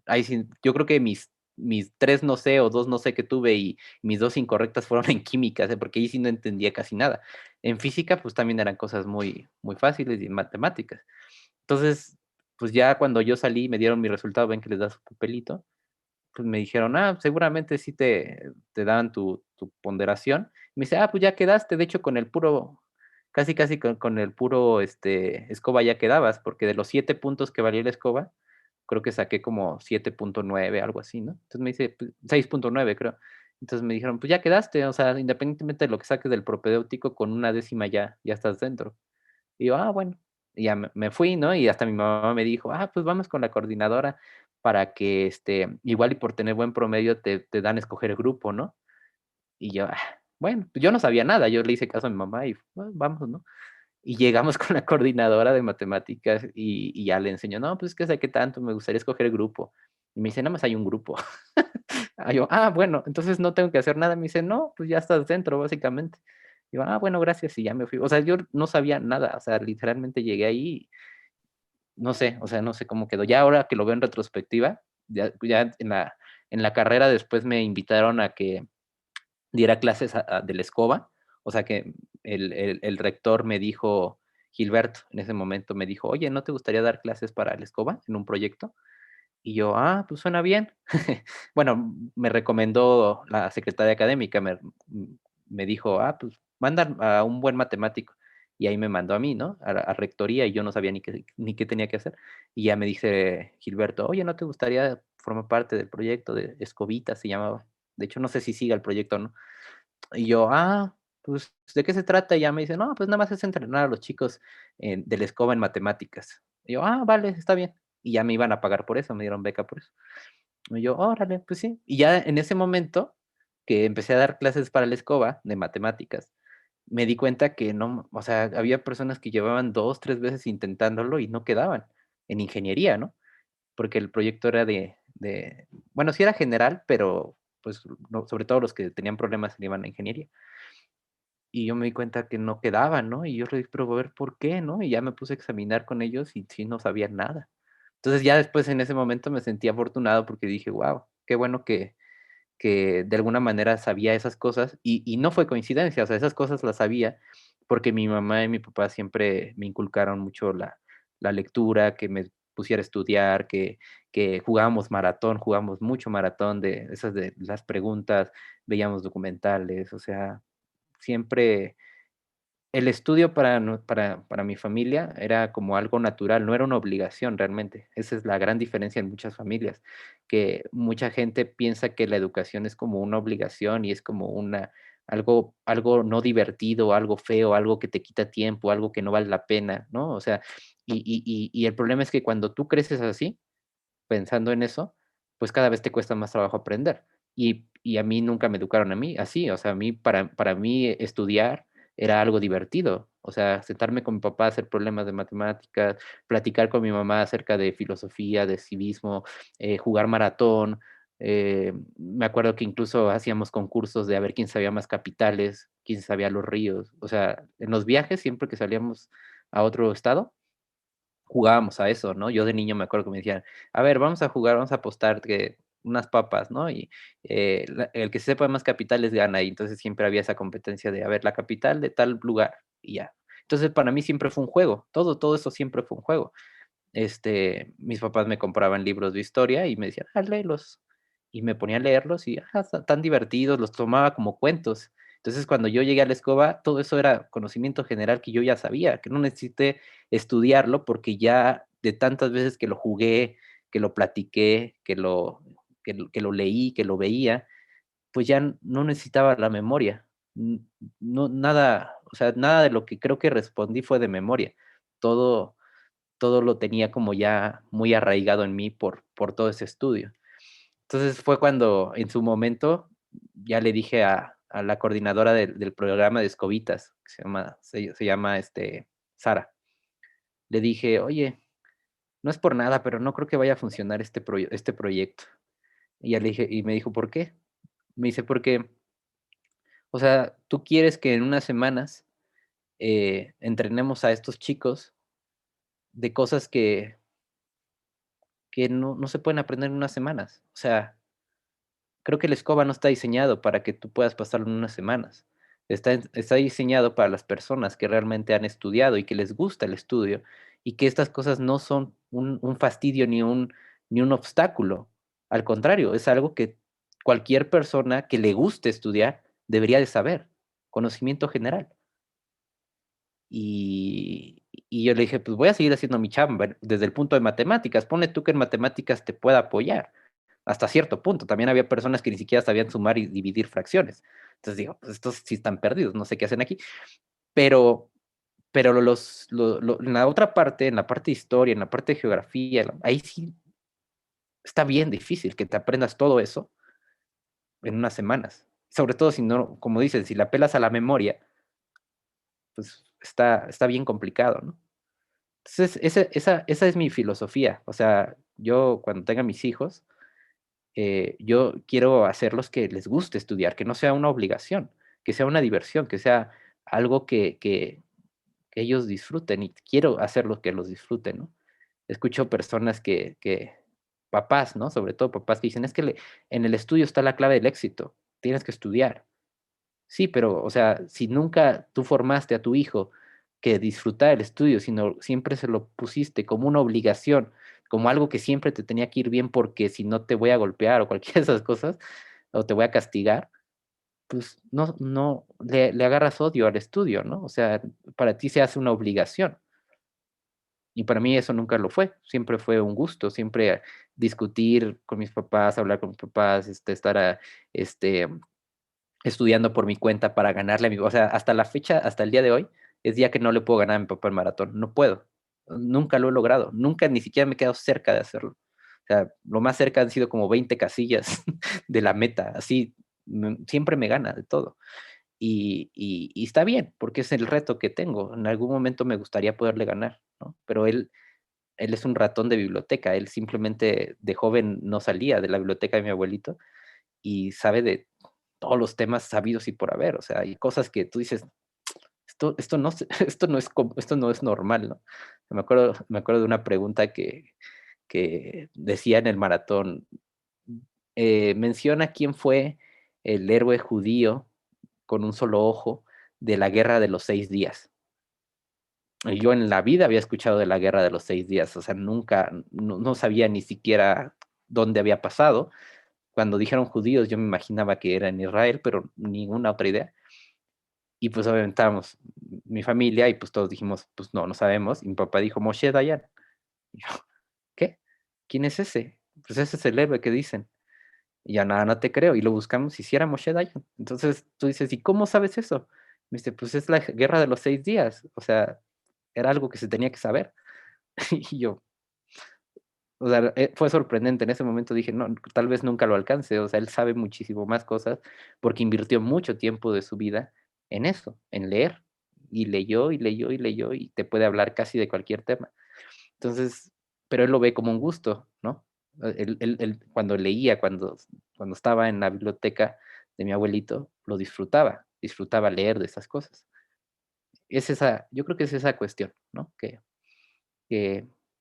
ahí sí, yo creo que mis 3 no sé o 2 no sé que tuve y mis 2 incorrectas fueron en química, porque ahí sí no entendía casi nada. En física, pues también eran cosas muy, muy fáciles y en matemáticas. Entonces, pues ya cuando yo salí, me dieron mi resultado, ven que les da su papelito, pues me dijeron, ah, seguramente sí te dan tu ponderación. Me dice, ah, pues ya quedaste, de hecho con el puro, casi con el puro escoba ya quedabas, porque de los 7 puntos que valía la escoba, creo que saqué como 7.9, algo así, ¿no? Entonces me dice, pues, 6.9 creo. Entonces me dijeron, pues ya quedaste, o sea, independientemente de lo que saques del propedéutico, con una décima ya estás dentro. Y yo, ah, bueno, y ya me fui, ¿no? Y hasta mi mamá me dijo, ah, pues vamos con la coordinadora para que, igual y por tener buen promedio te dan a escoger grupo, ¿no? Y yo, ah, bueno, pues yo no sabía nada, yo le hice caso a mi mamá y "Ah, vamos, ¿no?". Y llegamos con la coordinadora de matemáticas y ya le enseñó, no, pues es que sé qué tanto, me gustaría escoger grupo. Y me dice, nada más hay un grupo. Ah, yo, ah, bueno, entonces no tengo que hacer nada. Me dice, no, pues ya estás dentro, básicamente. Yo, ah, bueno, gracias, y ya me fui. O sea, yo no sabía nada, o sea, literalmente llegué ahí, no sé, o sea, no sé cómo quedó. Ya ahora que lo veo en retrospectiva, ya en la carrera después me invitaron a que diera clases de la escoba, o sea que el rector me dijo, Gilberto, en ese momento me dijo, oye, ¿no te gustaría dar clases para la escoba en un proyecto? Y yo, ah, pues suena bien. Bueno, me recomendó la secretaria académica, me dijo, ah, pues mandan a un buen matemático. Y ahí me mandó a mí, ¿no? A rectoría y yo no sabía ni qué tenía que hacer. Y ya me dice Gilberto, oye, ¿no te gustaría formar parte del proyecto de Escobita? Se llamaba. De hecho, no sé si siga el proyecto o no. Y yo, ah, pues, ¿de qué se trata? Y ya me dice, no, pues nada más es entrenar a los chicos de la escoba en matemáticas. Y yo, ah, vale, está bien. Y ya me iban a pagar por eso, me dieron beca por eso. Y yo, órale, pues sí. Y ya en ese momento que empecé a dar clases para la escoba de matemáticas, me di cuenta que no, o sea, había personas que llevaban 2, 3 veces intentándolo y no quedaban en ingeniería, ¿no? Porque el proyecto era bueno, sí era general, pero pues sobre todo los que tenían problemas se iban a ingeniería. Y yo me di cuenta que no quedaban, ¿no? Y yo le dije, pero a ver, ¿por qué, no? Y ya me puse a examinar con ellos y sí no sabía nada. Entonces ya después en ese momento me sentí afortunado porque dije, wow, qué bueno que de alguna manera sabía esas cosas y no fue coincidencia, o sea, esas cosas las sabía porque mi mamá y mi papá siempre me inculcaron mucho la lectura, que me pusiera a estudiar, que jugábamos maratón, jugamos mucho maratón de esas de las preguntas, veíamos documentales, o sea, siempre el estudio para mi familia era como algo natural, no era una obligación realmente. Esa es la gran diferencia en muchas familias, que mucha gente piensa que la educación es como una obligación y es como algo no divertido, algo feo, algo que te quita tiempo, algo que no vale la pena, ¿no? O sea, y el problema es que cuando tú creces así, pensando en eso, pues cada vez te cuesta más trabajo aprender. Y a mí nunca me educaron a mí así, o sea, para mí estudiar era algo divertido, o sea, sentarme con mi papá a hacer problemas de matemáticas, platicar con mi mamá acerca de filosofía, de civismo, jugar maratón. Me acuerdo que incluso hacíamos concursos de a ver quién sabía más capitales, quién sabía los ríos. O sea, en los viajes, siempre que salíamos a otro estado, jugábamos a eso, ¿no? Yo de niño me acuerdo que me decían, a ver, vamos a jugar, vamos a apostar que unas papas, ¿no? Y el que sepa más capitales gana. Y entonces siempre había esa competencia de, a ver, la capital de tal lugar y ya. Entonces para mí siempre fue un juego, todo eso siempre fue un juego. Mis papás me compraban libros de historia y me decían, ah, léelos. Y me ponía a leerlos y tan divertidos, los tomaba como cuentos. Entonces, cuando yo llegué a la escoba, todo eso era conocimiento general que yo ya sabía, que no necesité estudiarlo porque ya de tantas veces que lo jugué, que lo platiqué, que lo leí, que lo veía, pues ya no necesitaba la memoria. No, nada, o sea, nada de lo que creo que respondí fue de memoria. Todo, todo lo tenía como ya muy arraigado en mí por todo ese estudio. Entonces fue cuando en su momento ya le dije a la coordinadora del programa de Escobitas, que se llama Sara. Le dije, oye, no es por nada, pero no creo que vaya a funcionar este proyecto. Y ya le dije, y me dijo, ¿por qué? Me dice, porque, o sea, tú quieres que en unas semanas entrenemos a estos chicos de cosas que no se pueden aprender en unas semanas. O sea, creo que el escoba no está diseñado para que tú puedas pasarlo en unas semanas. Está diseñado para las personas que realmente han estudiado y que les gusta el estudio y que estas cosas no son un fastidio ni un obstáculo. Al contrario, es algo que cualquier persona que le guste estudiar debería de saber, conocimiento general. Y yo le dije, pues voy a seguir haciendo mi chamba desde el punto de matemáticas. Pone tú que en matemáticas te pueda apoyar hasta cierto punto. También había personas que ni siquiera sabían sumar y dividir fracciones. Entonces digo, pues estos sí están perdidos, no sé qué hacen aquí. Pero, pero en la otra parte, en la parte de historia, en la parte de geografía, ahí sí está bien difícil que te aprendas todo eso en unas semanas. Sobre todo si no, como dicen, si la pelas a la memoria, pues está bien complicado, ¿no? Entonces, esa es mi filosofía. O sea, yo cuando tenga mis hijos, yo quiero hacerlos que les guste estudiar, que no sea una obligación, que sea una diversión, que sea algo que ellos disfruten y quiero hacerlos que los disfruten, ¿no? Escucho personas papás, ¿no? Sobre todo papás que dicen, es que en el estudio está la clave del éxito, tienes que estudiar. Sí, pero, o sea, si nunca tú formaste a tu hijo que disfrutara el estudio, sino siempre se lo pusiste como una obligación, como algo que siempre te tenía que ir bien porque si no te voy a golpear o cualquiera de esas cosas, o te voy a castigar, pues no le agarras odio al estudio, ¿no? O sea, para ti se hace una obligación. Y para mí eso nunca lo fue, siempre fue un gusto, siempre discutir con mis papás, hablar con mis papás, estar este, estudiando por mi cuenta para ganarle a mi, o sea, hasta la fecha, hasta el día de hoy, es día que no le puedo ganar a mi papá el maratón, no puedo, nunca lo he logrado, nunca ni siquiera me he quedado cerca de hacerlo. O sea, lo más cerca han sido como 20 casillas de la meta, así, siempre me gana de todo. Y está bien, porque es el reto que tengo. En algún momento me gustaría poderle ganar, ¿no? Pero él es un ratón de biblioteca, él simplemente de joven no salía de la biblioteca de mi abuelito y sabe de todos los temas sabidos y por haber, o sea, hay cosas que tú dices, esto no, esto no es normal, ¿no? Me acuerdo de una pregunta que decía en el maratón, menciona quién fue el héroe judío con un solo ojo de la guerra de los 6 días. Y yo en la vida había escuchado de la guerra de los 6 días, o sea, nunca, no sabía ni siquiera dónde había pasado. Cuando dijeron judíos, yo me imaginaba que era en Israel, pero ninguna otra idea. Y pues obviamente estábamos mi familia y pues todos dijimos, pues no, no sabemos. Y mi papá dijo, Moshe Dayan. Y yo, ¿qué? ¿Quién es ese? Pues ese es el héroe que dicen. Y ya nada, no te creo. Y lo buscamos y si era Moshe Dayan. Entonces tú dices, ¿y cómo sabes eso? Me dice, pues es la guerra de los 6 días. O sea, era algo que se tenía que saber. Y yo, o sea, fue sorprendente. En ese momento dije, no, tal vez nunca lo alcance. O sea, él sabe muchísimo más cosas porque invirtió mucho tiempo de su vida en eso, en leer. Y leyó y leyó y leyó y te puede hablar casi de cualquier tema. Entonces, pero él lo ve como un gusto, ¿no? Él cuando leía, cuando estaba en la biblioteca de mi abuelito, lo disfrutaba leer de esas cosas. Es esa, yo creo que es esa cuestión, ¿no? Que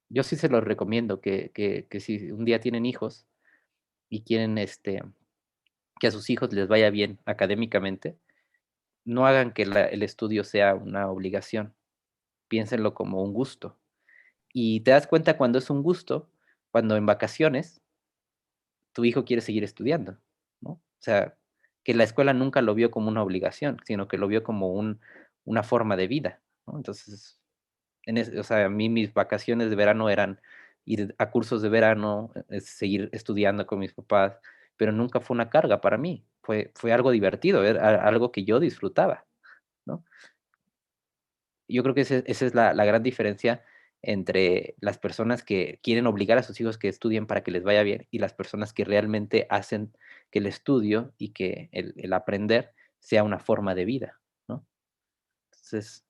yo sí se los recomiendo, que si un día tienen hijos y quieren que a sus hijos les vaya bien académicamente, no hagan que el estudio sea una obligación, piénsenlo como un gusto. Y te das cuenta cuando es un gusto, cuando en vacaciones tu hijo quiere seguir estudiando, ¿no? O sea, que la escuela nunca lo vio como una obligación, sino que lo vio como una forma de vida, ¿no? Entonces, o sea, a mí mis vacaciones de verano eran ir a cursos de verano, seguir estudiando con mis papás, pero nunca fue una carga para mí, fue algo divertido, era algo que yo disfrutaba, ¿no? Yo creo que esa es la gran diferencia entre las personas que quieren obligar a sus hijos que estudien para que les vaya bien y las personas que realmente hacen que el estudio y que el aprender sea una forma de vida, ¿no? Entonces,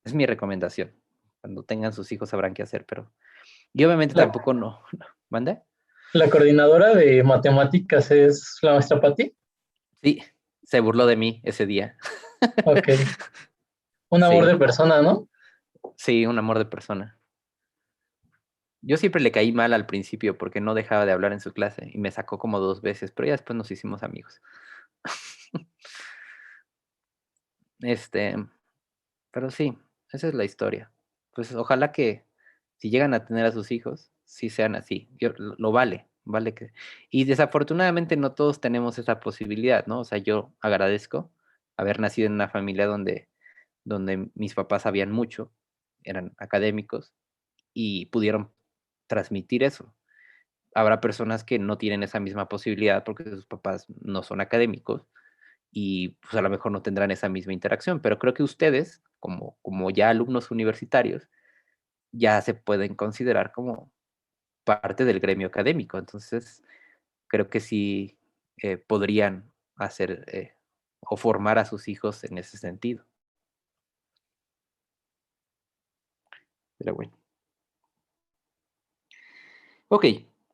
es mi recomendación. Cuando tengan sus hijos sabrán qué hacer, pero yo obviamente La, tampoco no. ¿Mande? la coordinadora de matemáticas es la maestra Pati. Sí, se burló de mí ese día. Ok. Un amor Sí, de persona, ¿no? sí, un amor de persona. Yo siempre le caí mal al principio porque no dejaba de hablar en su clase y me sacó como 2 veces, pero ya después nos hicimos amigos. Este, pero sí, esa es la historia. Pues ojalá que si llegan a tener a sus hijos, sí sean así. Lo vale que. Y desafortunadamente no todos tenemos esa posibilidad, ¿no? O sea, yo agradezco haber nacido en una familia donde mis papás sabían mucho, eran académicos y pudieron transmitir eso. Habrá personas que no tienen esa misma posibilidad porque sus papás no son académicos y pues a lo mejor no tendrán esa misma interacción, pero creo que ustedes, como ya alumnos universitarios, ya se pueden considerar como parte del gremio académico. Entonces, creo que sí podrían hacer o formar a sus hijos en ese sentido. Pero bueno. Ok,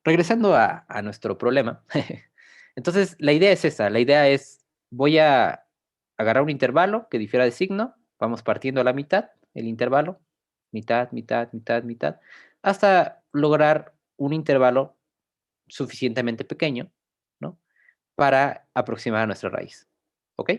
regresando a nuestro problema. Entonces, la idea es esa. La idea es, voy a agarrar un intervalo que difiera de signo, vamos partiendo a la mitad, el intervalo, mitad, mitad, mitad, mitad, hasta lograr un intervalo suficientemente pequeño, ¿no? Para aproximar a nuestra raíz. ¿Ok?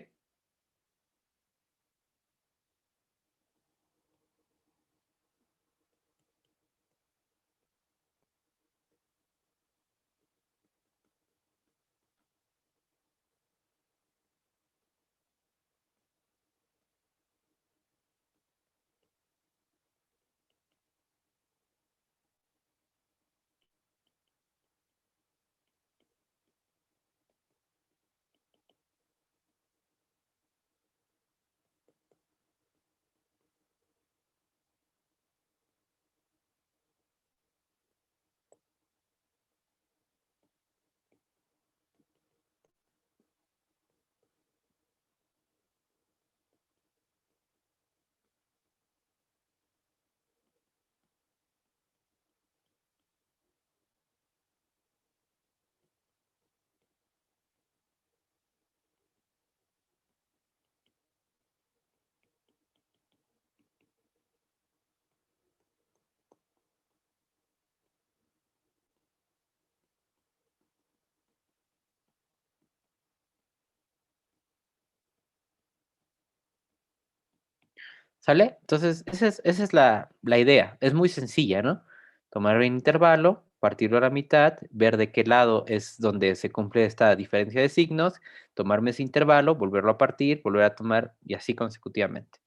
¿Sale? Entonces, esa es la idea. Es muy sencilla, ¿no? Tomar un intervalo, partirlo a la mitad, ver de qué lado es donde se cumple esta diferencia de signos, tomarme ese intervalo, volverlo a partir, volver a tomar y así consecutivamente.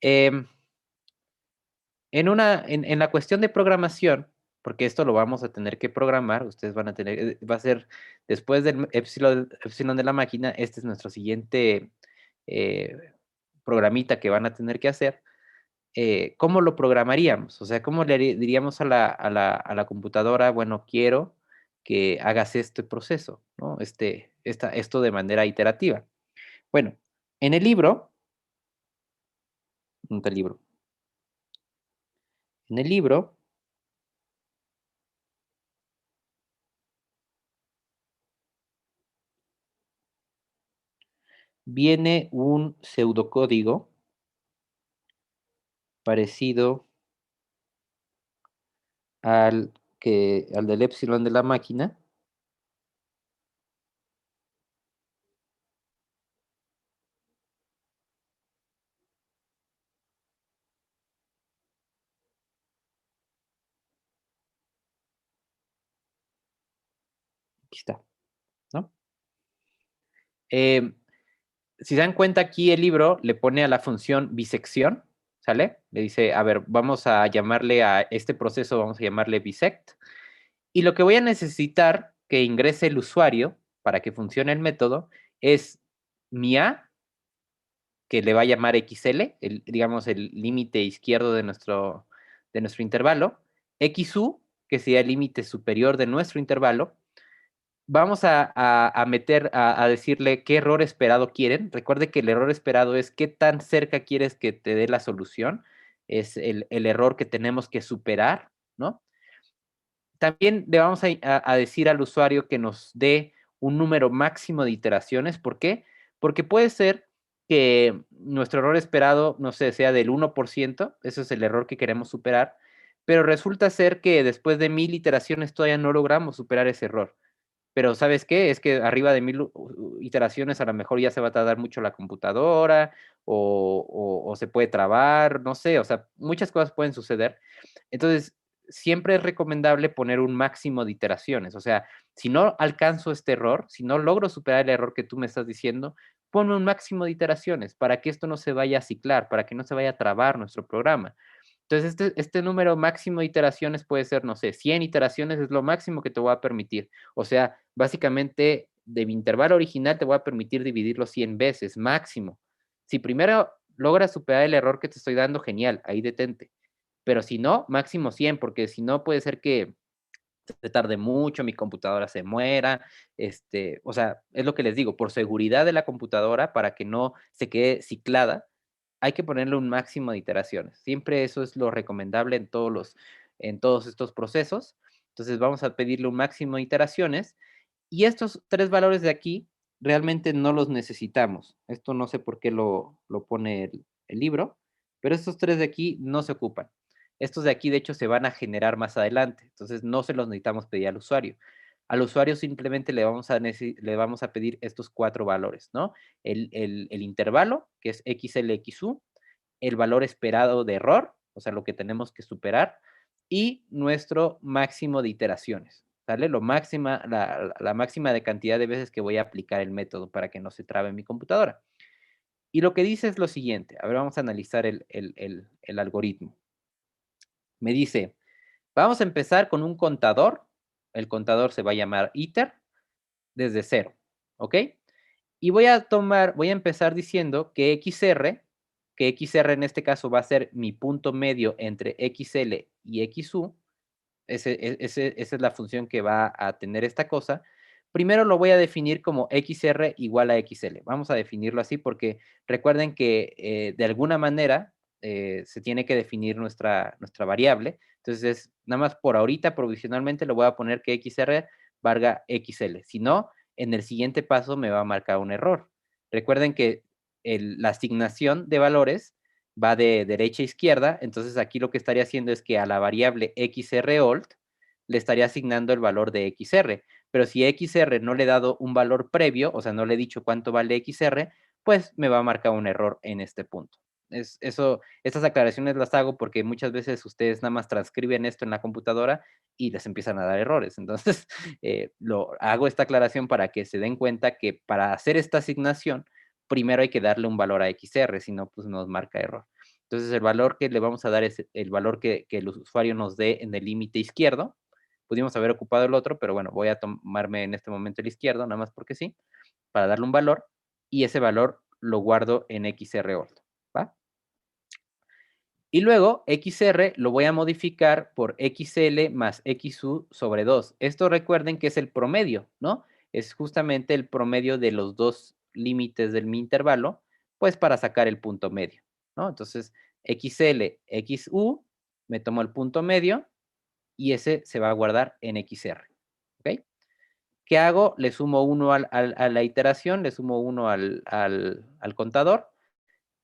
Em, en la cuestión de programación, porque esto lo vamos a tener que programar, ustedes van a tener, va a ser después del epsilon de la máquina, este es nuestro siguiente programita que van a tener que hacer. ¿Cómo lo programaríamos? O sea, ¿cómo le diríamos a la computadora, bueno, quiero que hagas este proceso, ¿no? Esto de manera iterativa. Bueno, en el libro, ¿dónde está el libro? En el libro viene un pseudocódigo parecido al del epsilon de la máquina. Aquí está, ¿no? Si se dan cuenta aquí el libro le pone a la función bisección, ¿sale? Le dice, a ver, vamos a llamarle a este proceso, vamos a llamarle bisect. Y lo que voy a necesitar que ingrese el usuario para que funcione el método es mi A, que le va a llamar XL, digamos el límite izquierdo de nuestro intervalo, XU, que sería el límite superior de nuestro intervalo. Vamos a meter, a decirle qué error esperado quieren. Recuerde que el error esperado es qué tan cerca quieres que te dé la solución. Es el error que tenemos que superar, ¿no? También le vamos a decir al usuario que nos dé un número máximo de iteraciones. ¿Por qué? Porque puede ser que nuestro error esperado, no sé, sea del 1%, eso es el error que queremos superar, pero resulta ser que después de 1000 iteraciones todavía no logramos superar ese error. Pero ¿sabes qué? Es que arriba de 1000 iteraciones a lo mejor ya se va a tardar mucho la computadora o se puede trabar, no sé, o sea, muchas cosas pueden suceder. Entonces, siempre es recomendable poner un máximo de iteraciones. O sea, si no alcanzo este error, si no logro superar el error que tú me estás diciendo, ponme un máximo de iteraciones para que esto no se vaya a ciclar, para que no se vaya a trabar nuestro programa. Entonces, este número máximo de iteraciones puede ser, no sé, 100 iteraciones es lo máximo que te voy a permitir. O sea, básicamente, de mi intervalo original te voy a permitir dividirlo 100 veces, máximo. Si primero logras superar el error que te estoy dando, genial, ahí detente. Pero si no, máximo 100, porque si no puede ser que se tarde mucho, mi computadora se muera, o sea, es lo que les digo, por seguridad de la computadora, para que no se quede ciclada, hay que ponerle un máximo de iteraciones. Siempre eso es lo recomendable en todos estos procesos. Entonces vamos a pedirle un máximo de iteraciones y estos 3 valores de aquí realmente no los necesitamos. Esto no sé por qué lo pone el libro, pero estos 3 de aquí no se ocupan. Estos de aquí, de hecho, se van a generar más adelante. Entonces, no se los necesitamos pedir al usuario. Al usuario simplemente le vamos a pedir estos 4 valores, ¿no? El intervalo, que es XLXU, el valor esperado de error, o sea, lo que tenemos que superar, y nuestro máximo de iteraciones, ¿sale? La máxima de cantidad de veces que voy a aplicar el método para que no se trabe mi computadora. Y lo que dice es lo siguiente. A ver, vamos a analizar el algoritmo. Me dice, vamos a empezar con un contador. El contador se va a llamar iter desde 0, ¿ok? Y voy a empezar diciendo que XR en este caso va a ser mi punto medio entre XL y XU. Esa es la función que va a tener esta cosa. Primero lo voy a definir como XR igual a XL. Vamos a definirlo así porque recuerden que de alguna manera se tiene que definir nuestra variable. Entonces, nada más por ahorita, provisionalmente, lo voy a poner que XR valga XL. Si no, en el siguiente paso me va a marcar un error. Recuerden que la asignación de valores va de derecha a izquierda, entonces aquí lo que estaría haciendo es que a la variable xrolt le estaría asignando el valor de xr, pero si xr no le he dado un valor previo, o sea, no le he dicho cuánto vale xr, pues me va a marcar un error en este punto. Estas aclaraciones las hago porque muchas veces ustedes nada más transcriben esto en la computadora y les empiezan a dar errores. Entonces, hago esta aclaración para que se den cuenta que para hacer esta asignación, primero hay que darle un valor a XR, si no, pues nos marca error. Entonces, el valor que le vamos a dar es el valor que el usuario nos dé en el límite izquierdo. Pudimos haber ocupado el otro, pero bueno, voy a tomarme en este momento el izquierdo, nada más porque sí, para darle un valor, y ese valor lo guardo en XR_old, ¿va? Y luego XR lo voy a modificar por XL más XU sobre 2. Esto recuerden que es el promedio, ¿no? Es justamente el promedio de los dos límites del mi intervalo, pues para sacar el punto medio, ¿no? Entonces, XL, XU, me tomo el punto medio y ese se va a guardar en XR, ¿ok? ¿Qué hago? Le sumo 1 a la iteración, le sumo 1 al contador,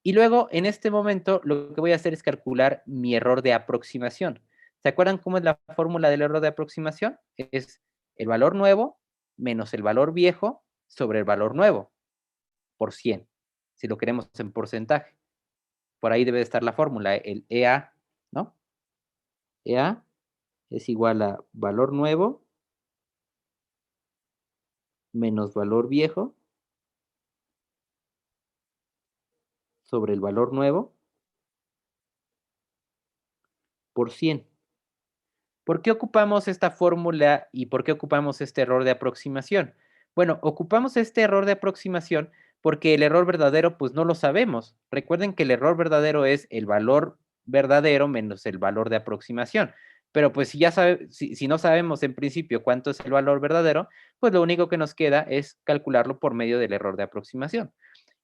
y luego, en este momento, lo que voy a hacer es calcular mi error de aproximación. ¿Se acuerdan cómo es la fórmula del error de aproximación? Es el valor nuevo menos el valor viejo sobre el valor nuevo por 100, si lo queremos en porcentaje. Por ahí debe de estar la fórmula, el EA, ¿no? EA es igual a valor nuevo menos valor viejo sobre el valor nuevo por 100. ¿Por qué ocupamos esta fórmula y por qué ocupamos este error de aproximación? Bueno, ocupamos este error de aproximación porque el error verdadero pues no lo sabemos. Recuerden que el error verdadero es el valor verdadero menos el valor de aproximación. Pero pues si no sabemos en principio cuánto es el valor verdadero, pues lo único que nos queda es calcularlo por medio del error de aproximación.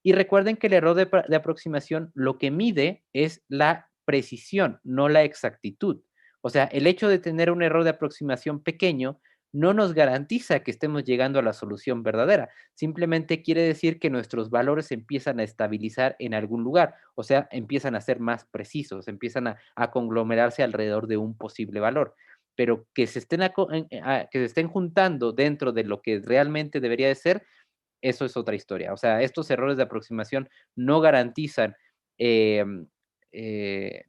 Y recuerden que el error de aproximación lo que mide es la precisión, no la exactitud. O sea, el hecho de tener un error de aproximación pequeño no nos garantiza que estemos llegando a la solución verdadera. Simplemente quiere decir que nuestros valores empiezan a estabilizar en algún lugar, o sea, empiezan a ser más precisos, empiezan a conglomerarse alrededor de un posible valor. Pero que que se estén juntando dentro de lo que realmente debería de ser, eso es otra historia. O sea, estos errores de aproximación no garantizan em, eh,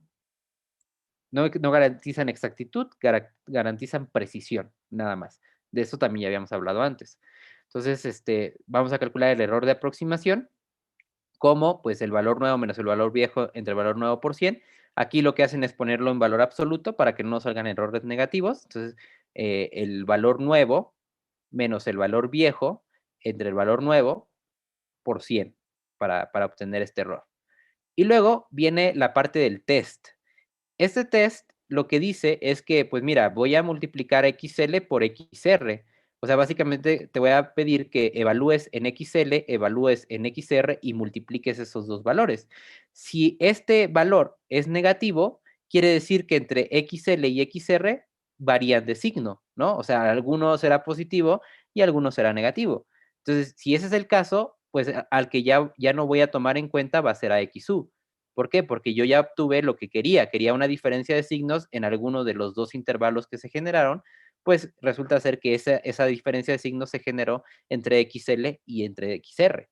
no garantizan exactitud, garantizan precisión, nada más. De eso también ya habíamos hablado antes. Entonces, vamos a calcular el error de aproximación como pues el valor nuevo menos el valor viejo entre el valor nuevo por 100. Aquí lo que hacen es ponerlo en valor absoluto para que no salgan errores negativos. Entonces, el valor nuevo menos el valor viejo entre el valor nuevo por 100 para obtener este error. Y luego viene la parte del test. Este test lo que dice es que, pues mira, voy a multiplicar XL por XR. O sea, básicamente te voy a pedir que evalúes en XL, evalúes en XR y multipliques esos dos valores. Si este valor es negativo, quiere decir que entre XL y XR varían de signo, ¿no? O sea, alguno será positivo y alguno será negativo. Entonces, si ese es el caso, pues al que ya no voy a tomar en cuenta va a ser a XU. ¿Por qué? Porque yo ya obtuve lo que quería una diferencia de signos en alguno de los dos intervalos que se generaron, pues resulta ser que esa diferencia de signos se generó entre XL y entre XR.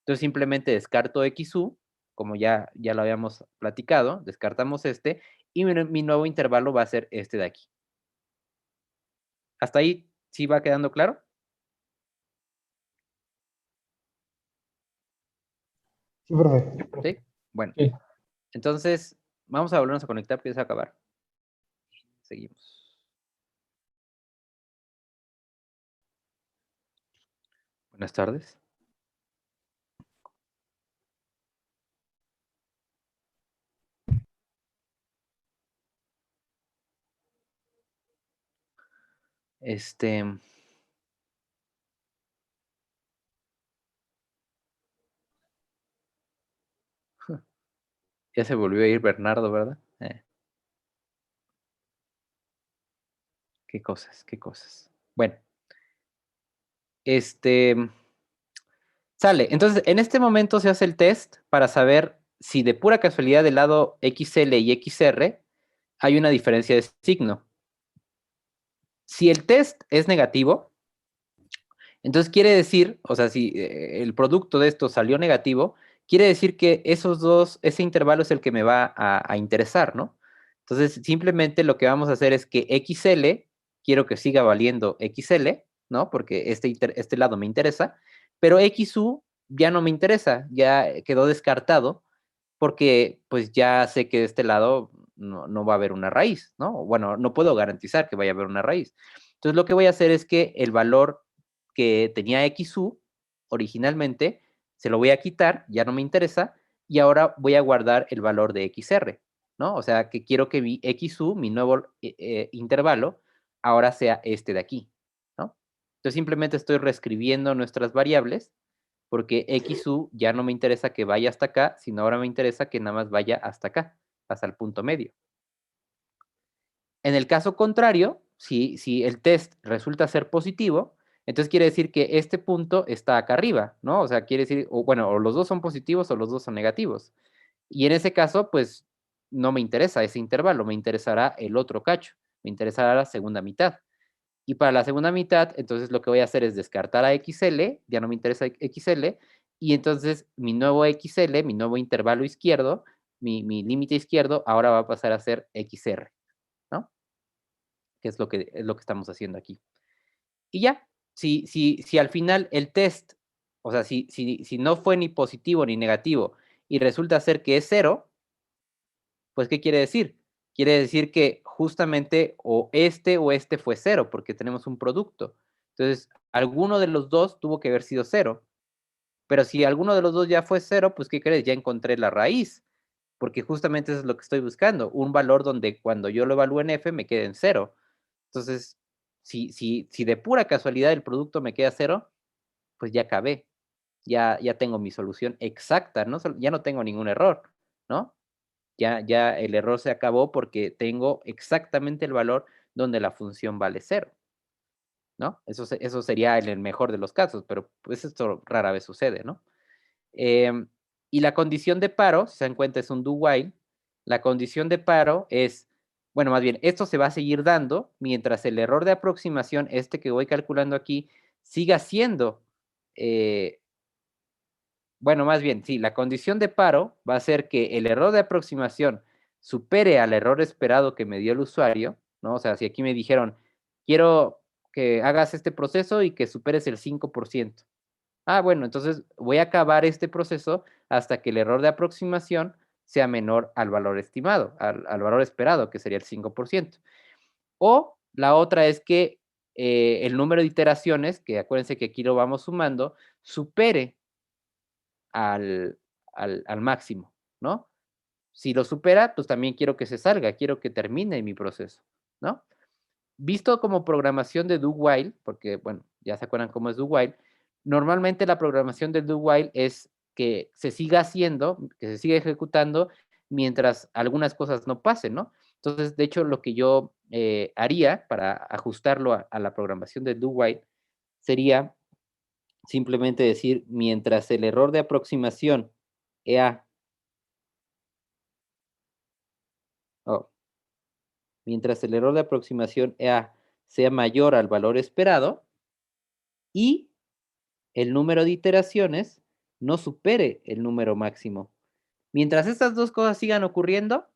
Entonces simplemente descarto XU, como ya lo habíamos platicado, descartamos este, y mi nuevo intervalo va a ser este de aquí. ¿Hasta ahí sí va quedando claro? Sí, profe. ¿Sí? Bueno, Sí. entonces vamos a volvernos a conectar porque ya se va a acabar. Seguimos. Buenas tardes. Ya se volvió a ir Bernardo, ¿verdad? Qué cosas, qué cosas. Bueno, sale. Entonces, en este momento se hace el test para saber si de pura casualidad del lado XL y XR hay una diferencia de signo. Si el test es negativo, entonces quiere decir, o sea, si el producto de esto salió negativo, quiere decir que ese intervalo es el que me va a interesar, ¿no? Entonces, simplemente lo que vamos a hacer es que XL, quiero que siga valiendo XL, ¿no? Porque este lado me interesa, pero XU ya no me interesa, ya quedó descartado, porque pues ya sé que de este lado no va a haber una raíz, ¿no? Bueno, no puedo garantizar que vaya a haber una raíz. Entonces, lo que voy a hacer es que el valor que tenía XU originalmente, se lo voy a quitar, ya no me interesa, y ahora voy a guardar el valor de XR, ¿no? O sea, que quiero que mi XU, mi nuevo intervalo, ahora sea este de aquí, ¿no? Entonces simplemente estoy reescribiendo nuestras variables, porque XU ya no me interesa que vaya hasta acá, sino ahora me interesa que nada más vaya hasta acá, hasta el punto medio. En el caso contrario, si el test resulta ser positivo, entonces quiere decir que este punto está acá arriba, ¿no? O sea, quiere decir, o bueno, o los dos son positivos o los dos son negativos. Y en ese caso, pues no me interesa ese intervalo, me interesará el otro cacho, me interesará la segunda mitad. Y para la segunda mitad, entonces lo que voy a hacer es descartar a XL, ya no me interesa XL, y entonces mi nuevo XL, mi nuevo intervalo izquierdo, mi límite izquierdo, ahora va a pasar a ser XR, ¿no? Que es lo que estamos haciendo aquí. Y ya, si al final el test, o sea, si no fue ni positivo ni negativo y resulta ser que es cero, pues ¿qué quiere decir? Quiere decir que justamente o este fue cero, porque tenemos un producto. Entonces, alguno de los dos tuvo que haber sido cero. Pero si alguno de los dos ya fue cero, pues ¿qué crees? Ya encontré la raíz, porque justamente eso es lo que estoy buscando, un valor donde cuando yo lo evalúe en f me quede en cero. Entonces, si de pura casualidad el producto me queda cero, pues ya acabé, ya tengo mi solución exacta, ¿no? Ya no tengo ningún error, ¿no? Ya el error se acabó porque tengo exactamente el valor donde la función vale cero, ¿no? Eso sería en el mejor de los casos, pero pues esto rara vez sucede, ¿no? Em, y la condición de paro, si se dan cuenta, es un do while. La condición de paro es, bueno, más bien, esto se va a seguir dando mientras el error de aproximación, este que voy calculando aquí, siga siendo, eh, bueno, más bien, sí, la condición de paro va a ser que el error de aproximación supere al error esperado que me dio el usuario, ¿no? O sea, si aquí me dijeron, quiero que hagas este proceso y que superes el 5%. Ah, bueno, entonces voy a acabar este proceso hasta que el error de aproximación sea menor al valor estimado, al valor esperado, que sería el 5%. O la otra es que el número de iteraciones, que acuérdense que aquí lo vamos sumando, supere al, al máximo, ¿no? Si lo supera, pues también quiero que se salga, quiero que termine mi proceso, ¿no? Visto como programación de do while, porque, bueno, ya se acuerdan cómo es do while, normalmente la programación del do while es que se siga haciendo, que se siga ejecutando mientras algunas cosas no pasen, ¿no? Entonces, de hecho, lo que yo haría para ajustarlo a la programación del do while sería simplemente decir, mientras el error de aproximación EA, oh, mientras el error de aproximación EA sea mayor al valor esperado y el número de iteraciones no supere el número máximo. Mientras estas dos cosas sigan ocurriendo,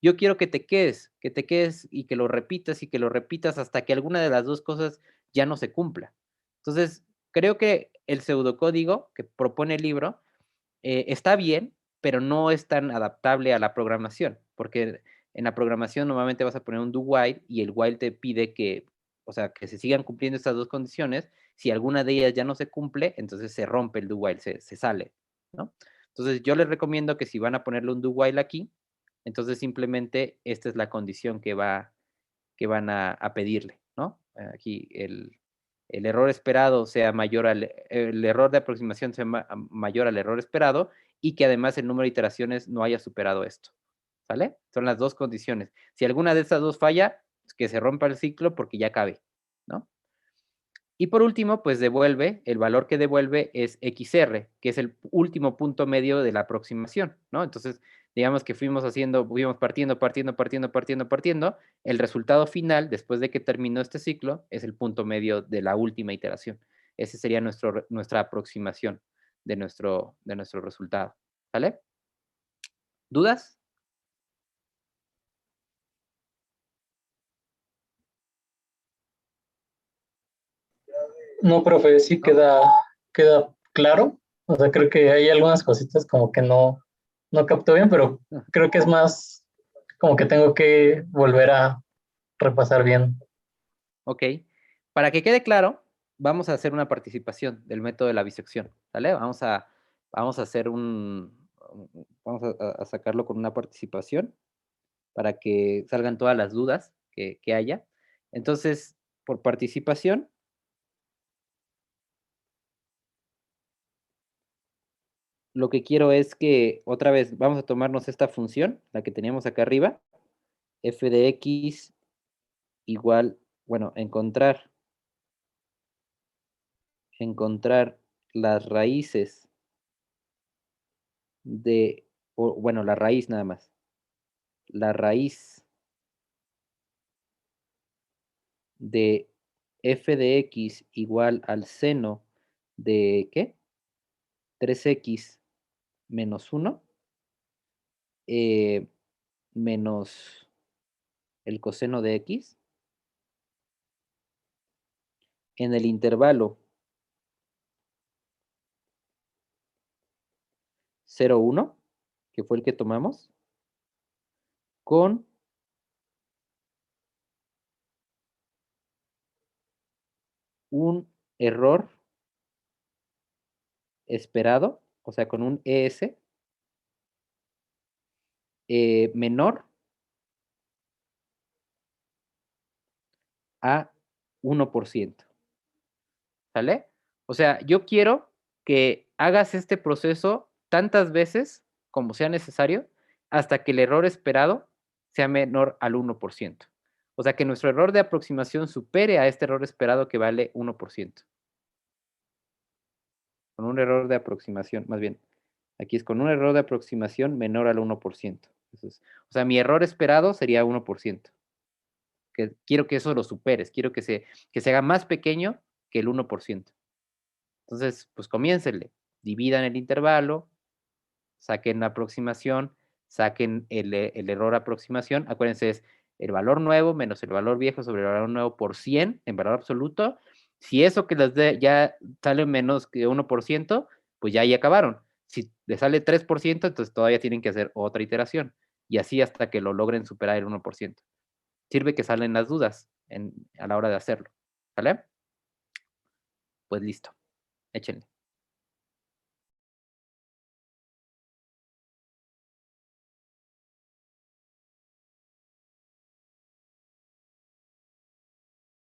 yo quiero que te quedes y que lo repitas hasta que alguna de las dos cosas ya no se cumpla. Entonces, creo que el pseudocódigo que propone el libro está bien, pero no es tan adaptable a la programación, porque en la programación normalmente vas a poner un do while y el while te pide que, o sea, que se sigan cumpliendo estas dos condiciones. Si alguna de ellas ya no se cumple, entonces se rompe el do while, se sale, ¿no? Entonces yo les recomiendo que si van a ponerle un do while aquí, entonces simplemente esta es la condición que van a pedirle, ¿no? Aquí el error esperado sea mayor el error de aproximación sea mayor al error esperado y que además el número de iteraciones no haya superado esto, ¿sale? Son las dos condiciones. Si alguna de estas dos falla, que se rompa el ciclo porque ya cabe, ¿no? Y por último, pues devuelve, el valor que devuelve es XR, que es el último punto medio de la aproximación, ¿no? Entonces, digamos que fuimos partiendo. El resultado final, después de que terminó este ciclo, es el punto medio de la última iteración. Ese sería nuestra aproximación. de nuestro resultado. ¿Vale? ¿Dudas? No, profe, sí queda claro. O sea, creo que hay algunas cositas como que no capto bien, pero creo que es más como que tengo que volver a repasar bien. Ok. Para que quede claro, vamos a hacer una participación del método de la bisección. ¿Vale? Vamos a hacer vamos a sacarlo con una participación para que salgan todas las dudas que haya. Entonces, por participación, lo que quiero es que, otra vez, vamos a tomarnos esta función, la que teníamos acá arriba, f de x igual, bueno, encontrar las raíces bueno, la raíz nada más, la raíz de f de x igual al seno de, ¿qué? 3x menos 1 menos el coseno de x en el intervalo 0, 1, que fue el que tomamos, con un error esperado, o sea, con un ES menor a 1%. ¿Sale? O sea, yo quiero que hagas este proceso tantas veces como sea necesario hasta que el error esperado sea menor al 1%. O sea, que nuestro error de aproximación supere a este error esperado que vale 1%. Con un error de aproximación, más bien, aquí es con un error de aproximación menor al 1%. Entonces, o sea, mi error esperado sería 1%. Quiero que eso lo superes, quiero que se haga más pequeño que el 1%. Entonces, pues comiéncenle, dividan el intervalo, saquen la aproximación, saquen el error aproximación. Acuérdense, es el valor nuevo menos el valor viejo sobre el valor nuevo por 100 en valor absoluto. Si eso que les dé ya sale menos que 1%, pues ya ahí acabaron. Si les sale 3%, entonces todavía tienen que hacer otra iteración. Y así hasta que lo logren superar el 1%. Sirve que salen las dudas a la hora de hacerlo. ¿Vale? Pues listo. Échenle.